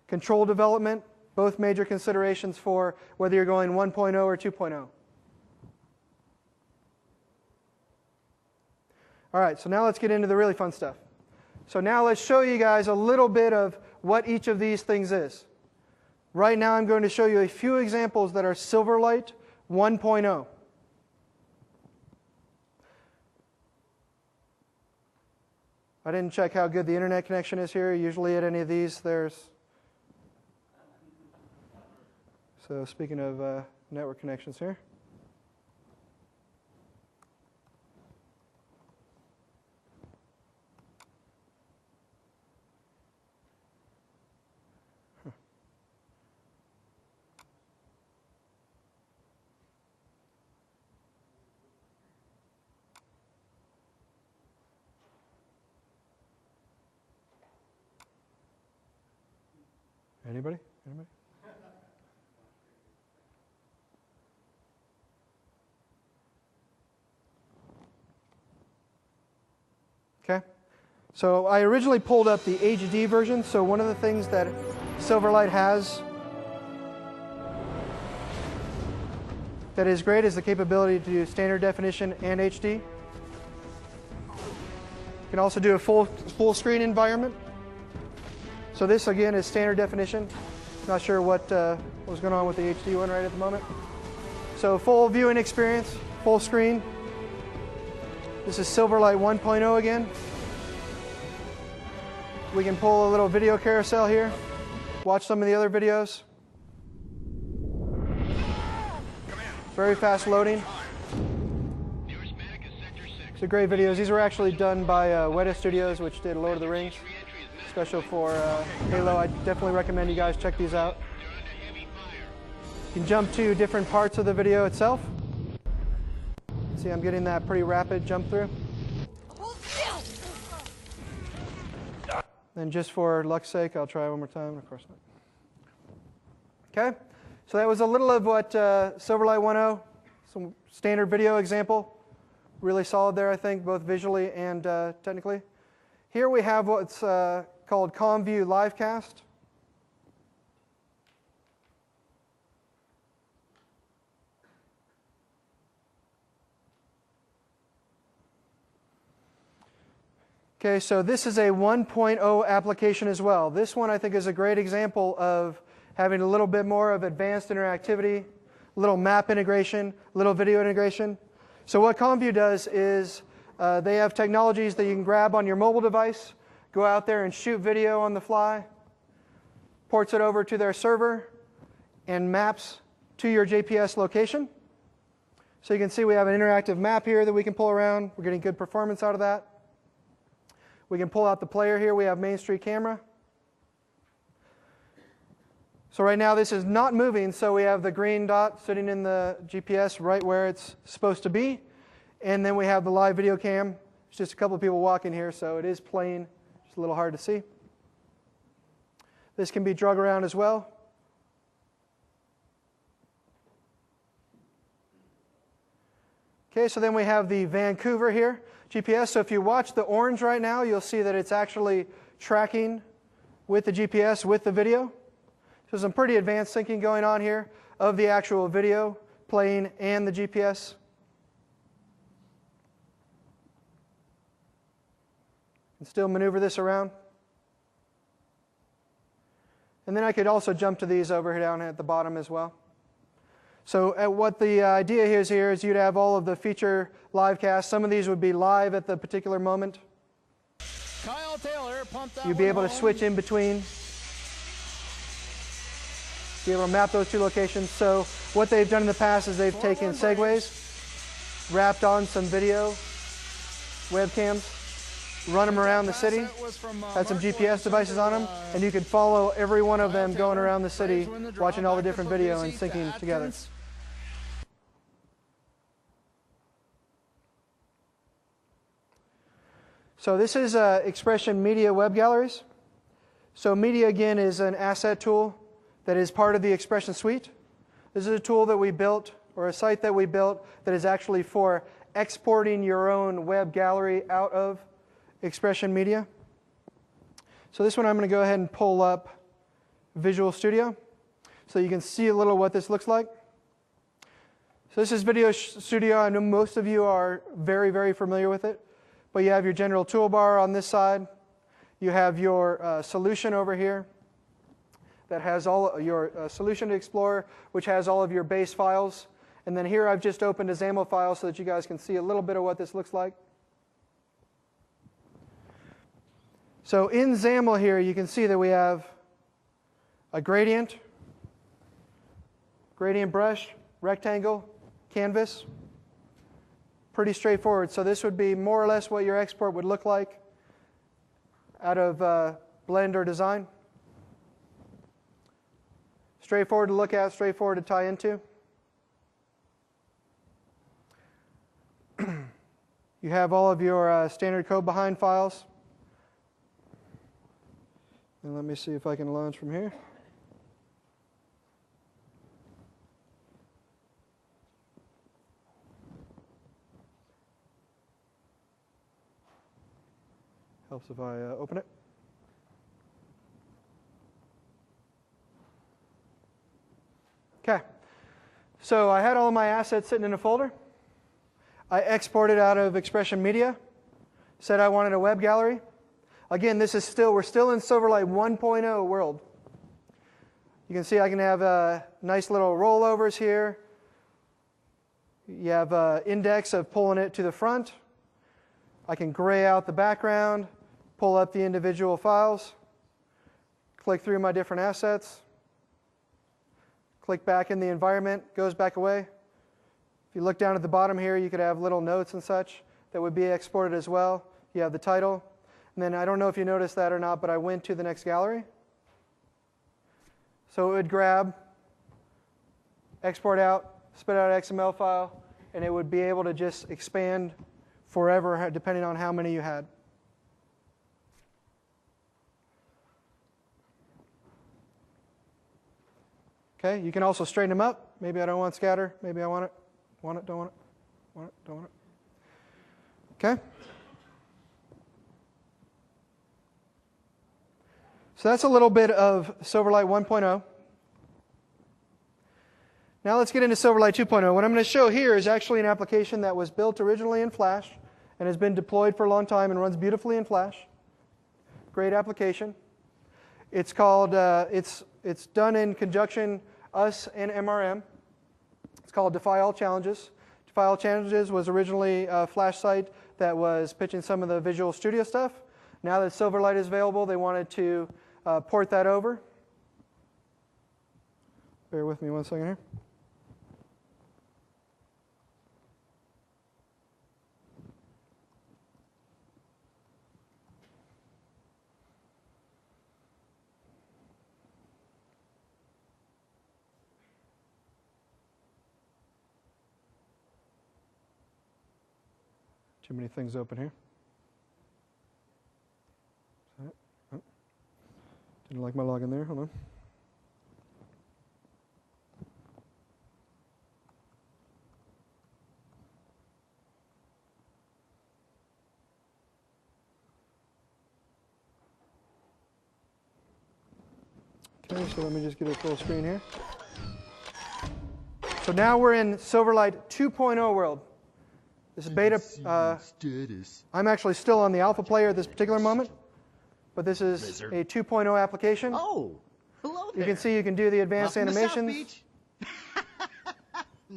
[SPEAKER 1] control development, both major considerations for whether you're going 1.0 or 2.0. All right, so now let's get into the really fun stuff. So now let's show you guys a little bit of what each of these things is. Right now I'm going to show you a few examples that are Silverlight 1.0. I didn't check how good the internet connection is here. Usually at any of these there's... So speaking of network connections here. Anybody? Anybody? Okay. So I originally pulled up the HD version. So one of the things that Silverlight has that is great is the capability to do standard definition and HD. You can also do a full screen environment. So this again is standard definition. Not sure what was going on with the HD one right at the moment. So full viewing experience, full screen. This is Silverlight 1.0 again. We can pull a little video carousel here. Watch some of the other videos. Very fast loading. So great videos. These were actually done by Weta Studios, which did Lord of the Rings. Special for Halo. I definitely recommend you guys check these out. You can jump to different parts of the video itself. See, I'm getting that pretty rapid jump through. And just for luck's sake, I'll try one more time. Of course not. Okay, so that was a little of what Silverlight 1.0, some standard video example. Really solid there, I think, both visually and technically. Here we have what's called ComView Livecast. Okay, so this is a 1.0 application as well. This one I think is a great example of having a little bit more of advanced interactivity, a little map integration, a little video integration. So what ComView does is they have technologies that you can grab on your mobile device, go out there and shoot video on the fly, ports it over to their server, and maps to your GPS location. So you can see we have an interactive map here that we can pull around. We're getting good performance out of that. We can pull out the player here. We have Main Street camera. So right now this is not moving, so we have the green dot sitting in the GPS right where it's supposed to be. And then we have the live video cam. It's just a couple of people walking here, so it is playing. It's a little hard to see. This can be drug around as well. Okay, so then we have the Vancouver here, GPS. So if you watch the orange right now, you'll see that it's actually tracking with the GPS, with the video. So some pretty advanced syncing going on here of the actual video playing and the GPS. And still maneuver this around. And then I could also jump to these over here down at the bottom as well. So what the idea is here is you'd have all of the feature live casts. Some of these would be live at the particular moment.
[SPEAKER 2] Kyle Taylor pumped that.
[SPEAKER 1] You'd be able to switch in between. Be able to map those two locations. So what they've done in the past is they've taken segues, wrapped on some video webcams, run them around the city, had some GPS devices on them, and you could follow every one of them going around the city, watching all the different video and syncing together. So this is Expression Media Web Galleries. So media, again, is an asset tool that is part of the Expression Suite. This is a tool that we built, or a site that we built, that is actually for exporting your own web gallery out of Expression Media. So this one I'm going to go ahead and pull up Visual Studio so you can see a little what this looks like. So this is Video Studio. I know most of you are very, very familiar with it. But you have your general toolbar on this side. You have your solution over here that has all your solution to Explorer, which has all of your base files. And then here I've just opened a XAML file so that you guys can see a little bit of what this looks like. So in XAML here, you can see that we have a gradient brush, rectangle, canvas. Pretty straightforward. So this would be more or less what your export would look like out of Blend or Design. Straightforward to look at, straightforward to tie into. You have all of your standard code behind files. And let me see if I can launch from here. Helps if I open it. Okay. So I had all of my assets sitting in a folder. I exported out of Expression Media. Said I wanted a web gallery. Again, we're still in Silverlight 1.0 world. You can see I can have nice little rollovers here. You have an index of pulling it to the front. I can gray out the background, pull up the individual files, click through my different assets, click back in the environment, goes back away. If you look down at the bottom here, you could have little notes and such that would be exported as well. You have the title. And then I don't know if you noticed that or not, but I went to the next gallery. So it would grab, export out, spit out an XML file, and it would be able to just expand forever depending on how many you had. Okay, you can also straighten them up. Maybe I don't want scatter. Maybe I want it. Want it, don't want it. Want it, don't want it. Okay. So that's a little bit of Silverlight 1.0. Now let's get into Silverlight 2.0. What I'm going to show here is actually an application that was built originally in Flash and has been deployed for a long time and runs beautifully in Flash. Great application. It's called, it's done in conjunction, us and MRM. It's called Defy All Challenges. Defy All Challenges was originally a Flash site that was pitching some of the Visual Studio stuff. Now that Silverlight is available, they wanted to port that over. Bear with me one second here. Too many things open here. Oh. Didn't like my login there. Hold on. Okay, so let me just get it full screen here. So now we're in Silverlight 2.0 world. This is beta. I'm actually still on the alpha player at this particular moment, but this is a 2.0 application.
[SPEAKER 3] Oh, hello there.
[SPEAKER 1] You can see you can do the advanced animations.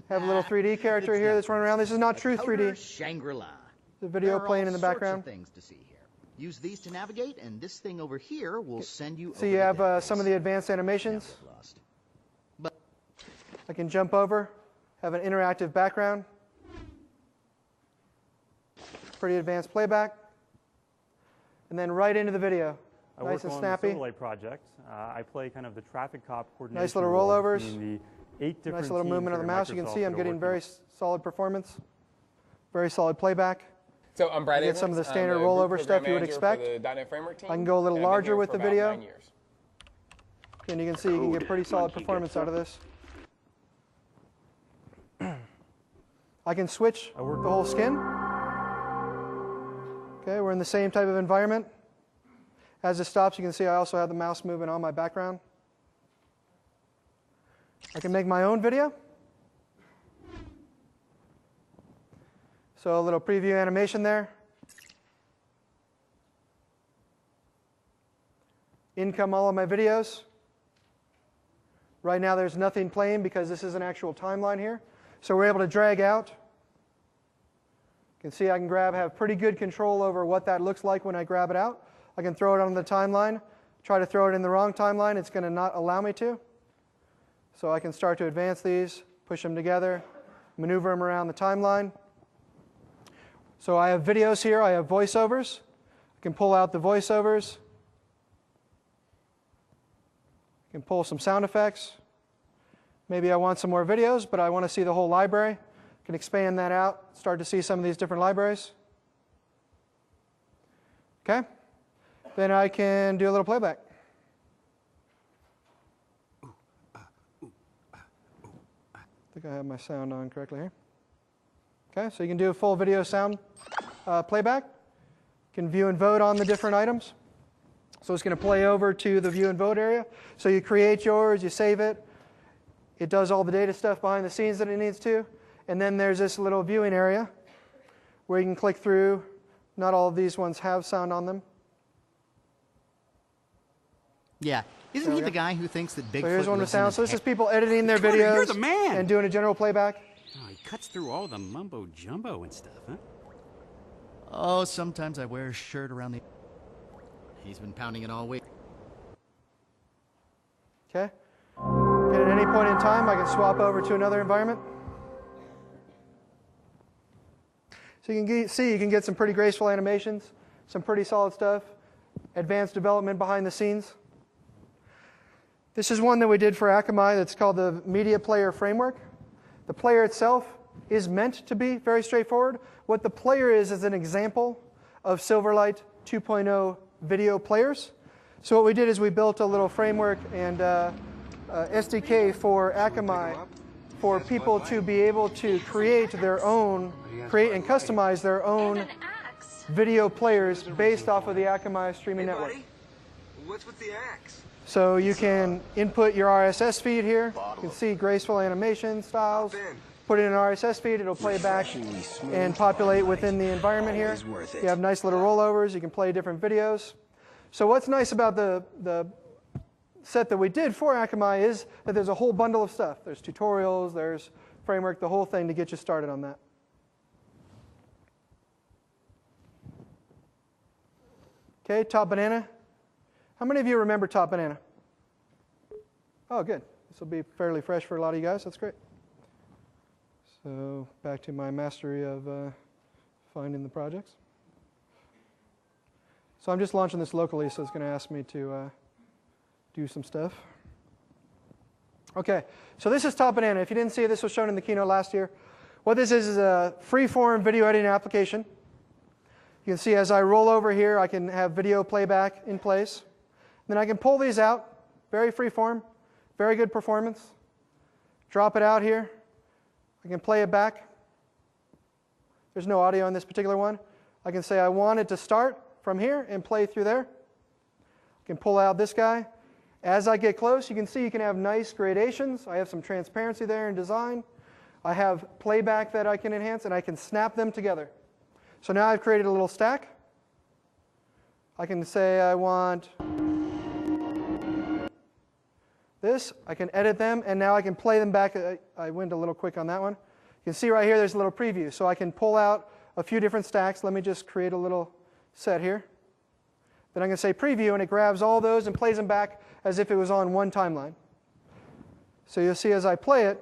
[SPEAKER 1] Have a little 3D character here that's running around. This is not true 3D.
[SPEAKER 3] Shangri-La.
[SPEAKER 1] The video playing in the background.
[SPEAKER 3] Things to see here. Use these to navigate, and this thing over here will send you.
[SPEAKER 1] So you have some of the advanced animations.
[SPEAKER 3] But
[SPEAKER 1] I can jump over, have an interactive background. Pretty advanced playback. And then right into the video. Nice and snappy.
[SPEAKER 4] I work on the Silverlight project. I play kind of the traffic cop coordination.
[SPEAKER 1] Nice little
[SPEAKER 4] role
[SPEAKER 1] rollovers.
[SPEAKER 4] between the 8 different
[SPEAKER 1] Nice little movement of the mouse. You can
[SPEAKER 4] Microsoft
[SPEAKER 1] see I'm
[SPEAKER 4] that are
[SPEAKER 1] getting
[SPEAKER 4] working
[SPEAKER 1] very solid performance. Very solid playback.
[SPEAKER 5] So I'm Brad
[SPEAKER 1] I get some of the standard rollover stuff you would expect. I can go a little larger with the video. And you can see you can get pretty solid performance out of this. I can switch the whole skin. Okay, we're in the same type of environment. As it stops, you can see I also have the mouse moving on my background. I can make my own video. So a little preview animation there. in come all of my videos. Right now there's nothing playing because this is an actual timeline here. So we're able to drag out. You can see I can have pretty good control over what that looks like when I grab it out. I can throw it on the timeline. Try to throw it in the wrong timeline, it's going to not allow me to. So I can start to advance these, push them together, maneuver them around the timeline. So I have videos here, I have voiceovers. I can pull out the voiceovers. I can pull some sound effects. Maybe I want some more videos, but I want to see the whole library. I can expand that out, start to see some of these different libraries. Okay? Then I can do a little playback. I think I have my sound on correctly here. Okay, so you can do a full video sound playback. You can view and vote on the different items. So it's going to play over to the view and vote area. So you create yours, you save it. It does all the data stuff behind the scenes that it needs to. And then there's this little viewing area where you can click through. Not all of these ones have sound on them.
[SPEAKER 3] Yeah. Isn't he the guy who thinks that Bigfoot
[SPEAKER 1] So here's one with
[SPEAKER 3] lives in
[SPEAKER 1] sound.
[SPEAKER 3] his
[SPEAKER 1] So this
[SPEAKER 3] head?
[SPEAKER 1] is people editing their
[SPEAKER 5] Carter,
[SPEAKER 1] videos
[SPEAKER 5] you're the man.
[SPEAKER 1] and doing a general playback.
[SPEAKER 5] Oh, he cuts through all the mumbo jumbo and stuff, huh?
[SPEAKER 3] Oh, sometimes I wear a shirt around the... He's been pounding it all week.
[SPEAKER 1] Okay. And at any point in time, I can swap over to another environment. So you can see you can get some pretty graceful animations, some pretty solid stuff, advanced development behind the scenes. This is one that we did for Akamai that's called the Media Player Framework. The player itself is meant to be very straightforward. What the player is an example of Silverlight 2.0 video players. So what we did is we built a little framework and SDK for Akamai for people to be able to create and customize their own video players based off of the Akamai streaming network.
[SPEAKER 6] What's with the axe?
[SPEAKER 1] So you can input your RSS feed here. You can see graceful animation styles. Put in an RSS feed, it'll play back and populate within the environment here. You have nice little rollovers. You can play different videos. So what's nice about the set that we did for Akamai is that there's a whole bundle of stuff. There's tutorials, there's framework, the whole thing to get you started on that. Okay, Top Banana. How many of you remember Top Banana? Oh, good. This will be fairly fresh for a lot of you guys. That's great. So back to my mastery of finding the projects. So I'm just launching this locally, so it's going to ask me to do some stuff. Okay, so this is Top Banana. If you didn't see it, this was shown in the keynote last year. What this is a free-form video editing application. You can see as I roll over here, I can have video playback in place. Then I can pull these out, very free-form, very good performance. Drop it out here. I can play it back. There's no audio on this particular one. I can say I want it to start from here and play through there. I can pull out this guy. As I get close, you can see you can have nice gradations. I have some transparency there in design. I have playback that I can enhance, and I can snap them together. So now I've created a little stack. I can say I want this. I can edit them, and now I can play them back. I went a little quick on that one. You can see right here there's a little preview. So I can pull out a few different stacks. Let me just create a little set here. Then I'm going to say preview, and it grabs all those and plays them back as if it was on one timeline. So you'll see as I play it,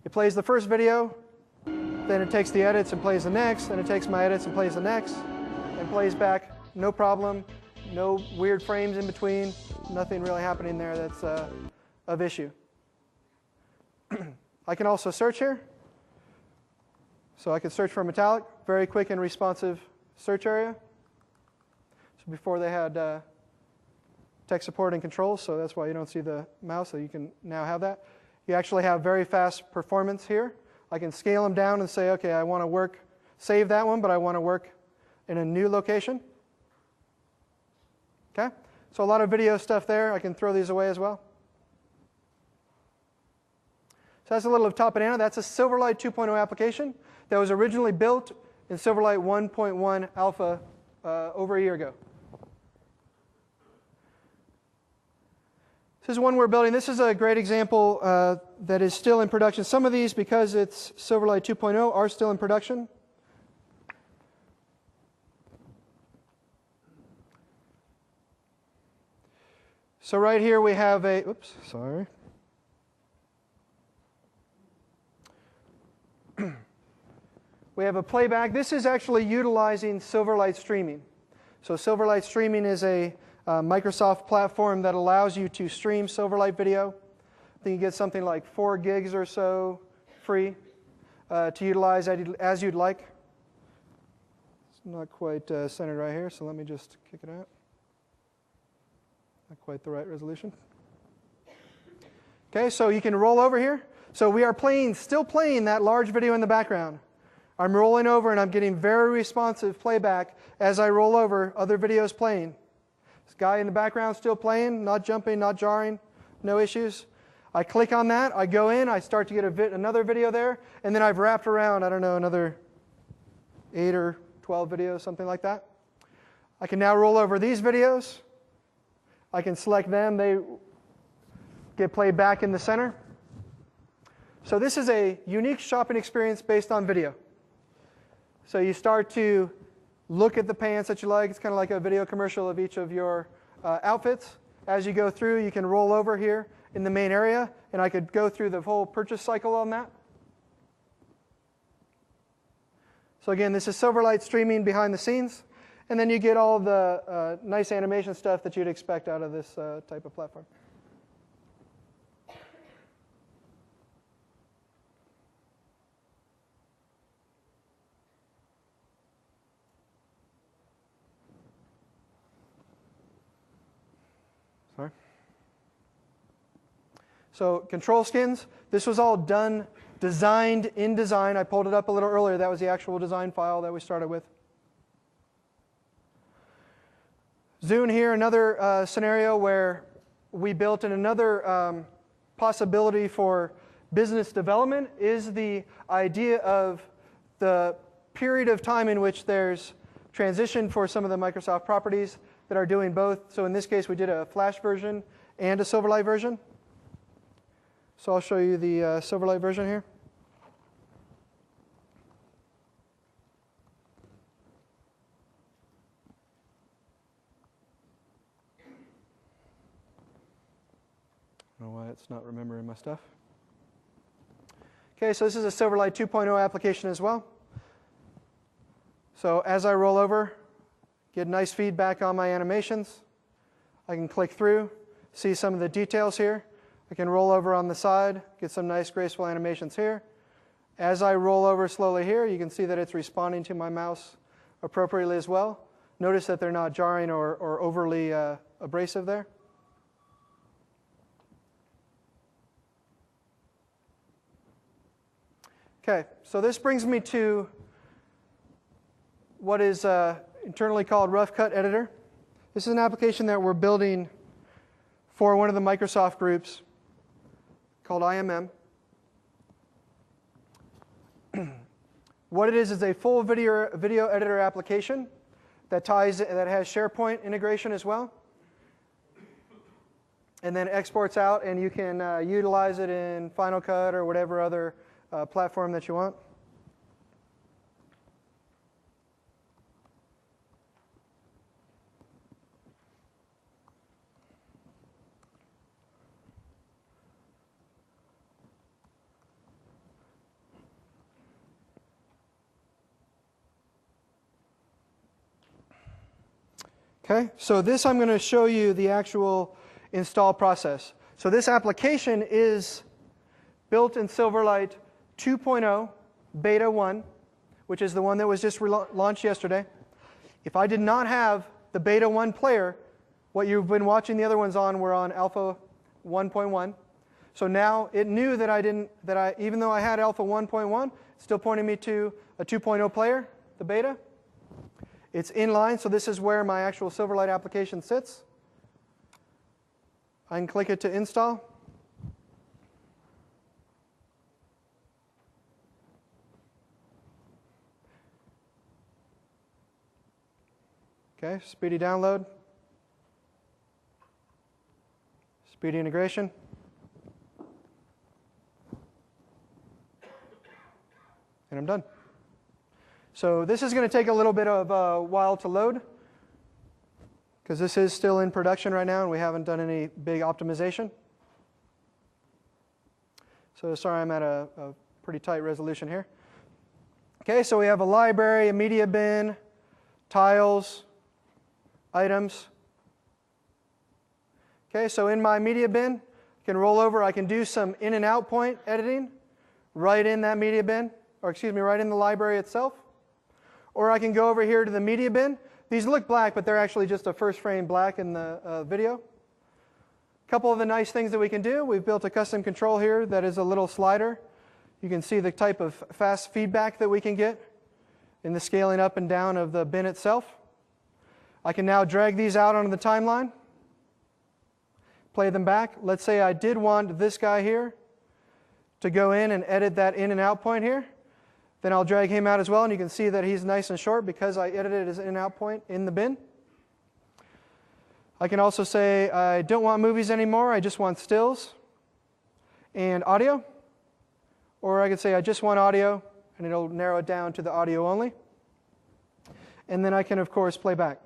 [SPEAKER 1] it plays the first video, then it takes the edits and plays the next, then it takes my edits and plays the next, and plays back, no problem, no weird frames in between, nothing really happening there that's of issue. I can also search here. So I can search for metallic, very quick and responsive search area. So before they had tech support and controls, so that's why you don't see the mouse, so you can now have that. You actually have very fast performance here. I can scale them down and say, okay, I want to save that one, but I want to work in a new location. Okay? So a lot of video stuff there. I can throw these away as well. So that's a little of Top Banana. That's a Silverlight 2.0 application that was originally built in Silverlight 1.1 alpha over a year ago. This is one we're building. This is a great example that is still in production. Some of these, because it's Silverlight 2.0, are still in production. So right here we have a, oops, sorry. We have a playback. This is actually utilizing Silverlight streaming. So Silverlight streaming is a Microsoft platform that allows you to stream Silverlight video. I think you get something like 4 gigs or so free to utilize as you'd like. It's not quite centered right here, so let me just kick it out. Not quite the right resolution. Okay, so you can roll over here. So we are still playing that large video in the background. I'm rolling over and I'm getting very responsive playback as I roll over, other videos playing. This guy in the background still playing, not jumping, not jarring, no issues. I click on that, I go in, I start to get another video there, and then I've wrapped around, I don't know, another 8 or 12 videos, something like that. I can now roll over these videos. I can select them, they get played back in the center. So this is a unique shopping experience based on video. So you start to look at the pants that you like. It's kind of like a video commercial of each of your outfits. As you go through, you can roll over here in the main area, and I could go through the whole purchase cycle on that. So again, this is Silverlight streaming behind the scenes, and then you get all the nice animation stuff that you'd expect out of this type of platform. Sorry. So control skins, this was all designed in design. I pulled it up a little earlier. That was the actual design file that we started with. Zune here, another scenario where we built in another possibility for business development is the idea of the period of time in which there's transition for some of the Microsoft properties that are doing both. So in this case, we did a Flash version and a Silverlight version. So I'll show you the Silverlight version here. I don't know why it's not remembering my stuff. Okay, so this is a Silverlight 2.0 application as well. So as I roll over, get nice feedback on my animations. I can click through, see some of the details here. I can roll over on the side, get some nice graceful animations here. As I roll over slowly here, you can see that it's responding to my mouse appropriately as well. Notice that they're not jarring or overly abrasive there. Okay, so this brings me to what is internally called Rough Cut Editor. This is an application that we're building for one of the Microsoft groups called IMM. What it is a full video editor application that has SharePoint integration as well, and then exports out, and you can utilize it in Final Cut or whatever other platform that you want. Okay, so this I'm going to show you the actual install process. So this application is built in Silverlight 2.0 Beta 1, which is the one that was just launched yesterday. If I did not have the Beta 1 player, what you've been watching the other ones on were on Alpha 1.1. So now it knew that even though I had Alpha 1.1, it's still pointing me to a 2.0 player, the beta. It's inline, so this is where my actual Silverlight application sits. I can click it to install. Okay, speedy download. Speedy integration. And I'm done. So this is going to take a little bit of a while to load because this is still in production right now and we haven't done any big optimization. So sorry, I'm at a pretty tight resolution here. Okay, so we have a library, a media bin, tiles, items. Okay, so in my media bin, I can roll over, I can do some in and out point editing right in that media bin, or excuse me, right in the library itself. Or I can go over here to the media bin. These look black, but they're actually just a first frame black in the video. A couple of the nice things that we can do, we've built a custom control here that is a little slider. You can see the type of fast feedback that we can get in the scaling up and down of the bin itself. I can now drag these out onto the timeline, play them back. Let's say I did want this guy here to go in and edit that in and out point here. Then I'll drag him out as well, and you can see that he's nice and short because I edited his in and out point in the bin. I can also say I don't want movies anymore, I just want stills and audio. Or I could say I just want audio, and it'll narrow it down to the audio only. And then I can, of course, play back.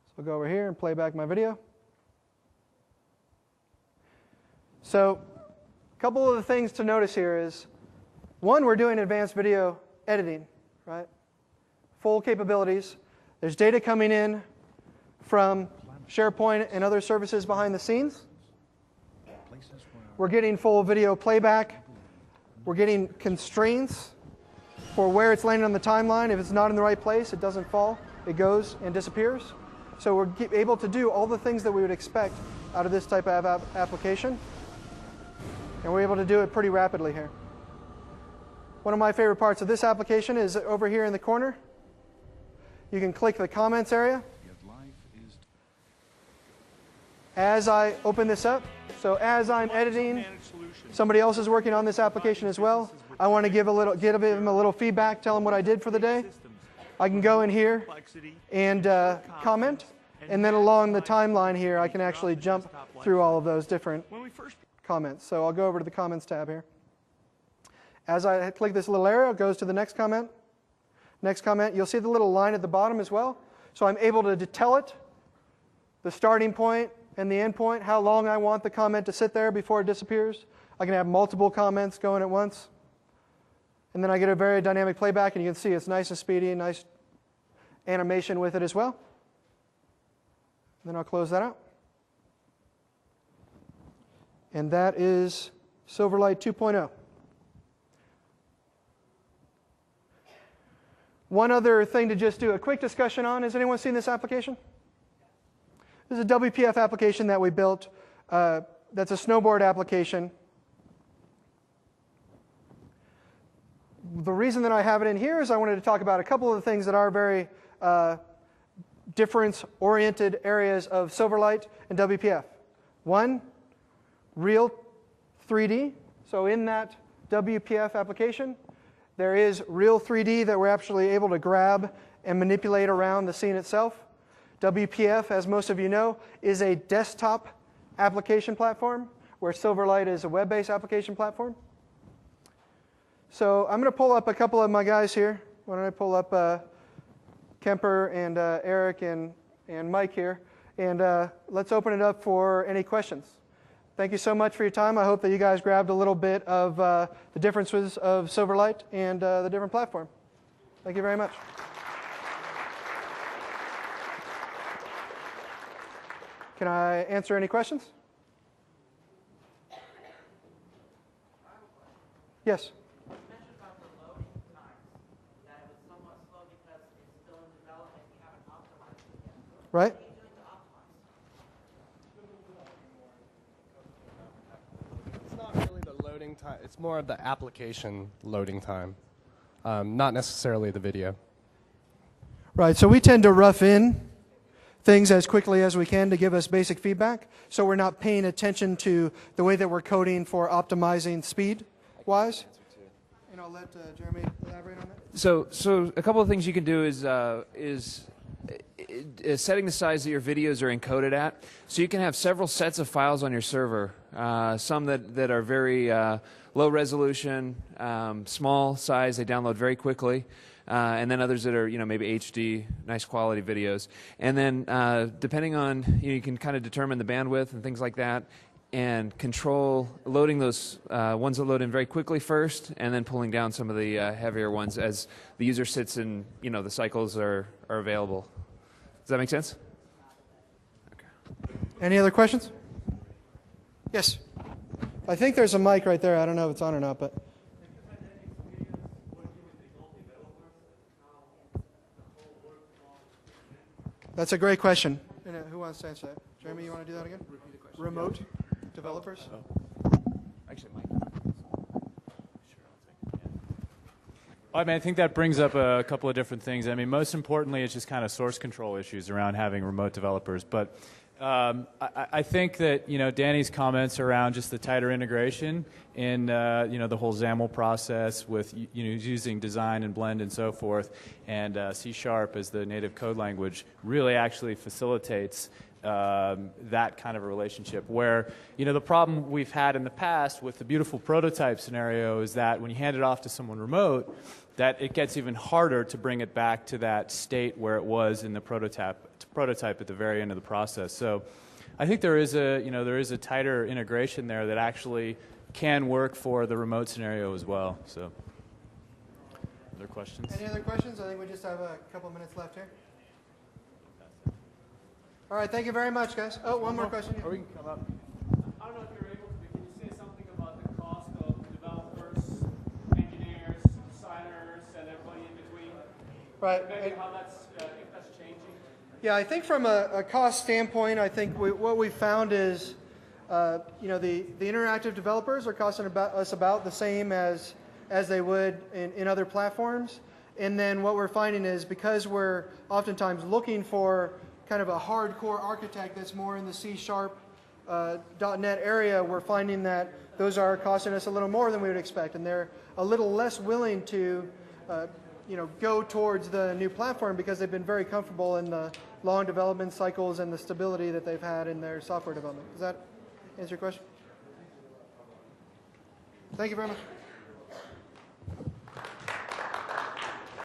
[SPEAKER 1] So I'll go over here and play back my video. So a couple of the things to notice here is, one, we're doing advanced video editing, right? Full capabilities. There's data coming in from SharePoint and other services behind the scenes. We're getting full video playback. We're getting constraints for where it's landing on the timeline. If it's not in the right place, it doesn't fall. It goes and disappears. So we're able to do all the things that we would expect out of this type of application. And we're able to do it pretty rapidly here. One of my favorite parts of this application is over here in the corner. You can click the comments area. As I open this up, so as I'm editing, somebody else is working on this application as well. I want to give them a little feedback, tell them what I did for the day. I can go in here and comment, and then along the timeline here, I can actually jump through all of those different comments. So I'll go over to the comments tab here. As I click this little arrow, it goes to the next comment. Next comment, you'll see the little line at the bottom as well. So I'm able to tell it the starting point and the end point, how long I want the comment to sit there before it disappears. I can have multiple comments going at once. And then I get a very dynamic playback, and you can see it's nice and speedy, nice animation with it as well. And then I'll close that out. And that is Silverlight 2.0. One other thing to just do a quick discussion on. Has anyone seen this application? This is a WPF application that we built. That's a snowboard application. The reason that I have it in here is I wanted to talk about a couple of the things that are very difference-oriented areas of Silverlight and WPF. One, real 3D. So in that WPF application, there is real 3D that we're actually able to grab and manipulate around the scene itself. WPF, as most of you know, is a desktop application platform, where Silverlight is a web-based application platform. So I'm going to pull up a couple of my guys here. Why don't I pull up Kemper and Eric and Mike here, and let's open it up for any questions. Thank you so much for your time. I hope that you guys grabbed a little bit of the differences of Silverlight and the different platform. Thank you very much. Can I answer any questions? Yes?
[SPEAKER 7] You mentioned about the loading times, that it was somewhat slow because it's still in development, you haven't optimized it yet.
[SPEAKER 1] Right.
[SPEAKER 7] What are you doing to optimize?
[SPEAKER 8] It's not really the loading time. It's more of the application loading time, not necessarily the video.
[SPEAKER 1] Right, so we tend to rough in things as quickly as we can to give us basic feedback, so we're not paying attention to the way that we're coding for optimizing speed-wise. And I'll let Jeremy elaborate on that.
[SPEAKER 9] So a couple of things you can do is setting the size that your videos are encoded at. So you can have several sets of files on your server, some that are very low resolution, small size, they download very quickly, and then others that are maybe HD, nice quality videos. And then depending on, you can kind of determine the bandwidth and things like that, and control loading those ones that load in very quickly first, and then pulling down some of the heavier ones as the user sits and the cycles are available. Does that make sense? Okay.
[SPEAKER 1] Any other questions? Yes. I think there's a mic right there. I don't know if it's on or not, but. That's a great question. Who wants to answer that? Jeremy, you want to do that again? Repeat the question. Remote developers?
[SPEAKER 9] Actually, Mike.
[SPEAKER 10] I mean, I think that brings up a couple of different things. I mean, most importantly, it's just kind of source control issues around having remote developers. But I think that Danny's comments around just the tighter integration in the whole XAML process with using design and blend and so forth, and C# as the native code language really actually facilitates that kind of a relationship. Where the problem we've had in the past with the beautiful prototype scenario is that when you hand it off to someone remote, that it gets even harder to bring it back to that state where it was in the prototype at the very end of the process. So I think there is a tighter integration there that actually can work for the remote scenario as well. So other questions?
[SPEAKER 1] Any other questions? I think we just have a couple minutes left here. All right, thank you very much, guys. Oh, one more question.
[SPEAKER 10] Or we can come up.
[SPEAKER 11] I don't know if you're able to, but can you say something about the cost of developers, engineers, designers, and everybody in between?
[SPEAKER 1] Right.
[SPEAKER 11] Maybe how that's, if that's changing?
[SPEAKER 1] Yeah, I think from a cost standpoint, I think what we found is, the interactive developers are costing us about the same as they would in other platforms. And then what we're finding is because we're oftentimes looking for kind of a hardcore architect that's more in the C# .NET area, we're finding that those are costing us a little more than we would expect, and they're a little less willing to go towards the new platform because they've been very comfortable in the long development cycles and the stability that they've had in their software development. Does that answer your question? Thank you very much.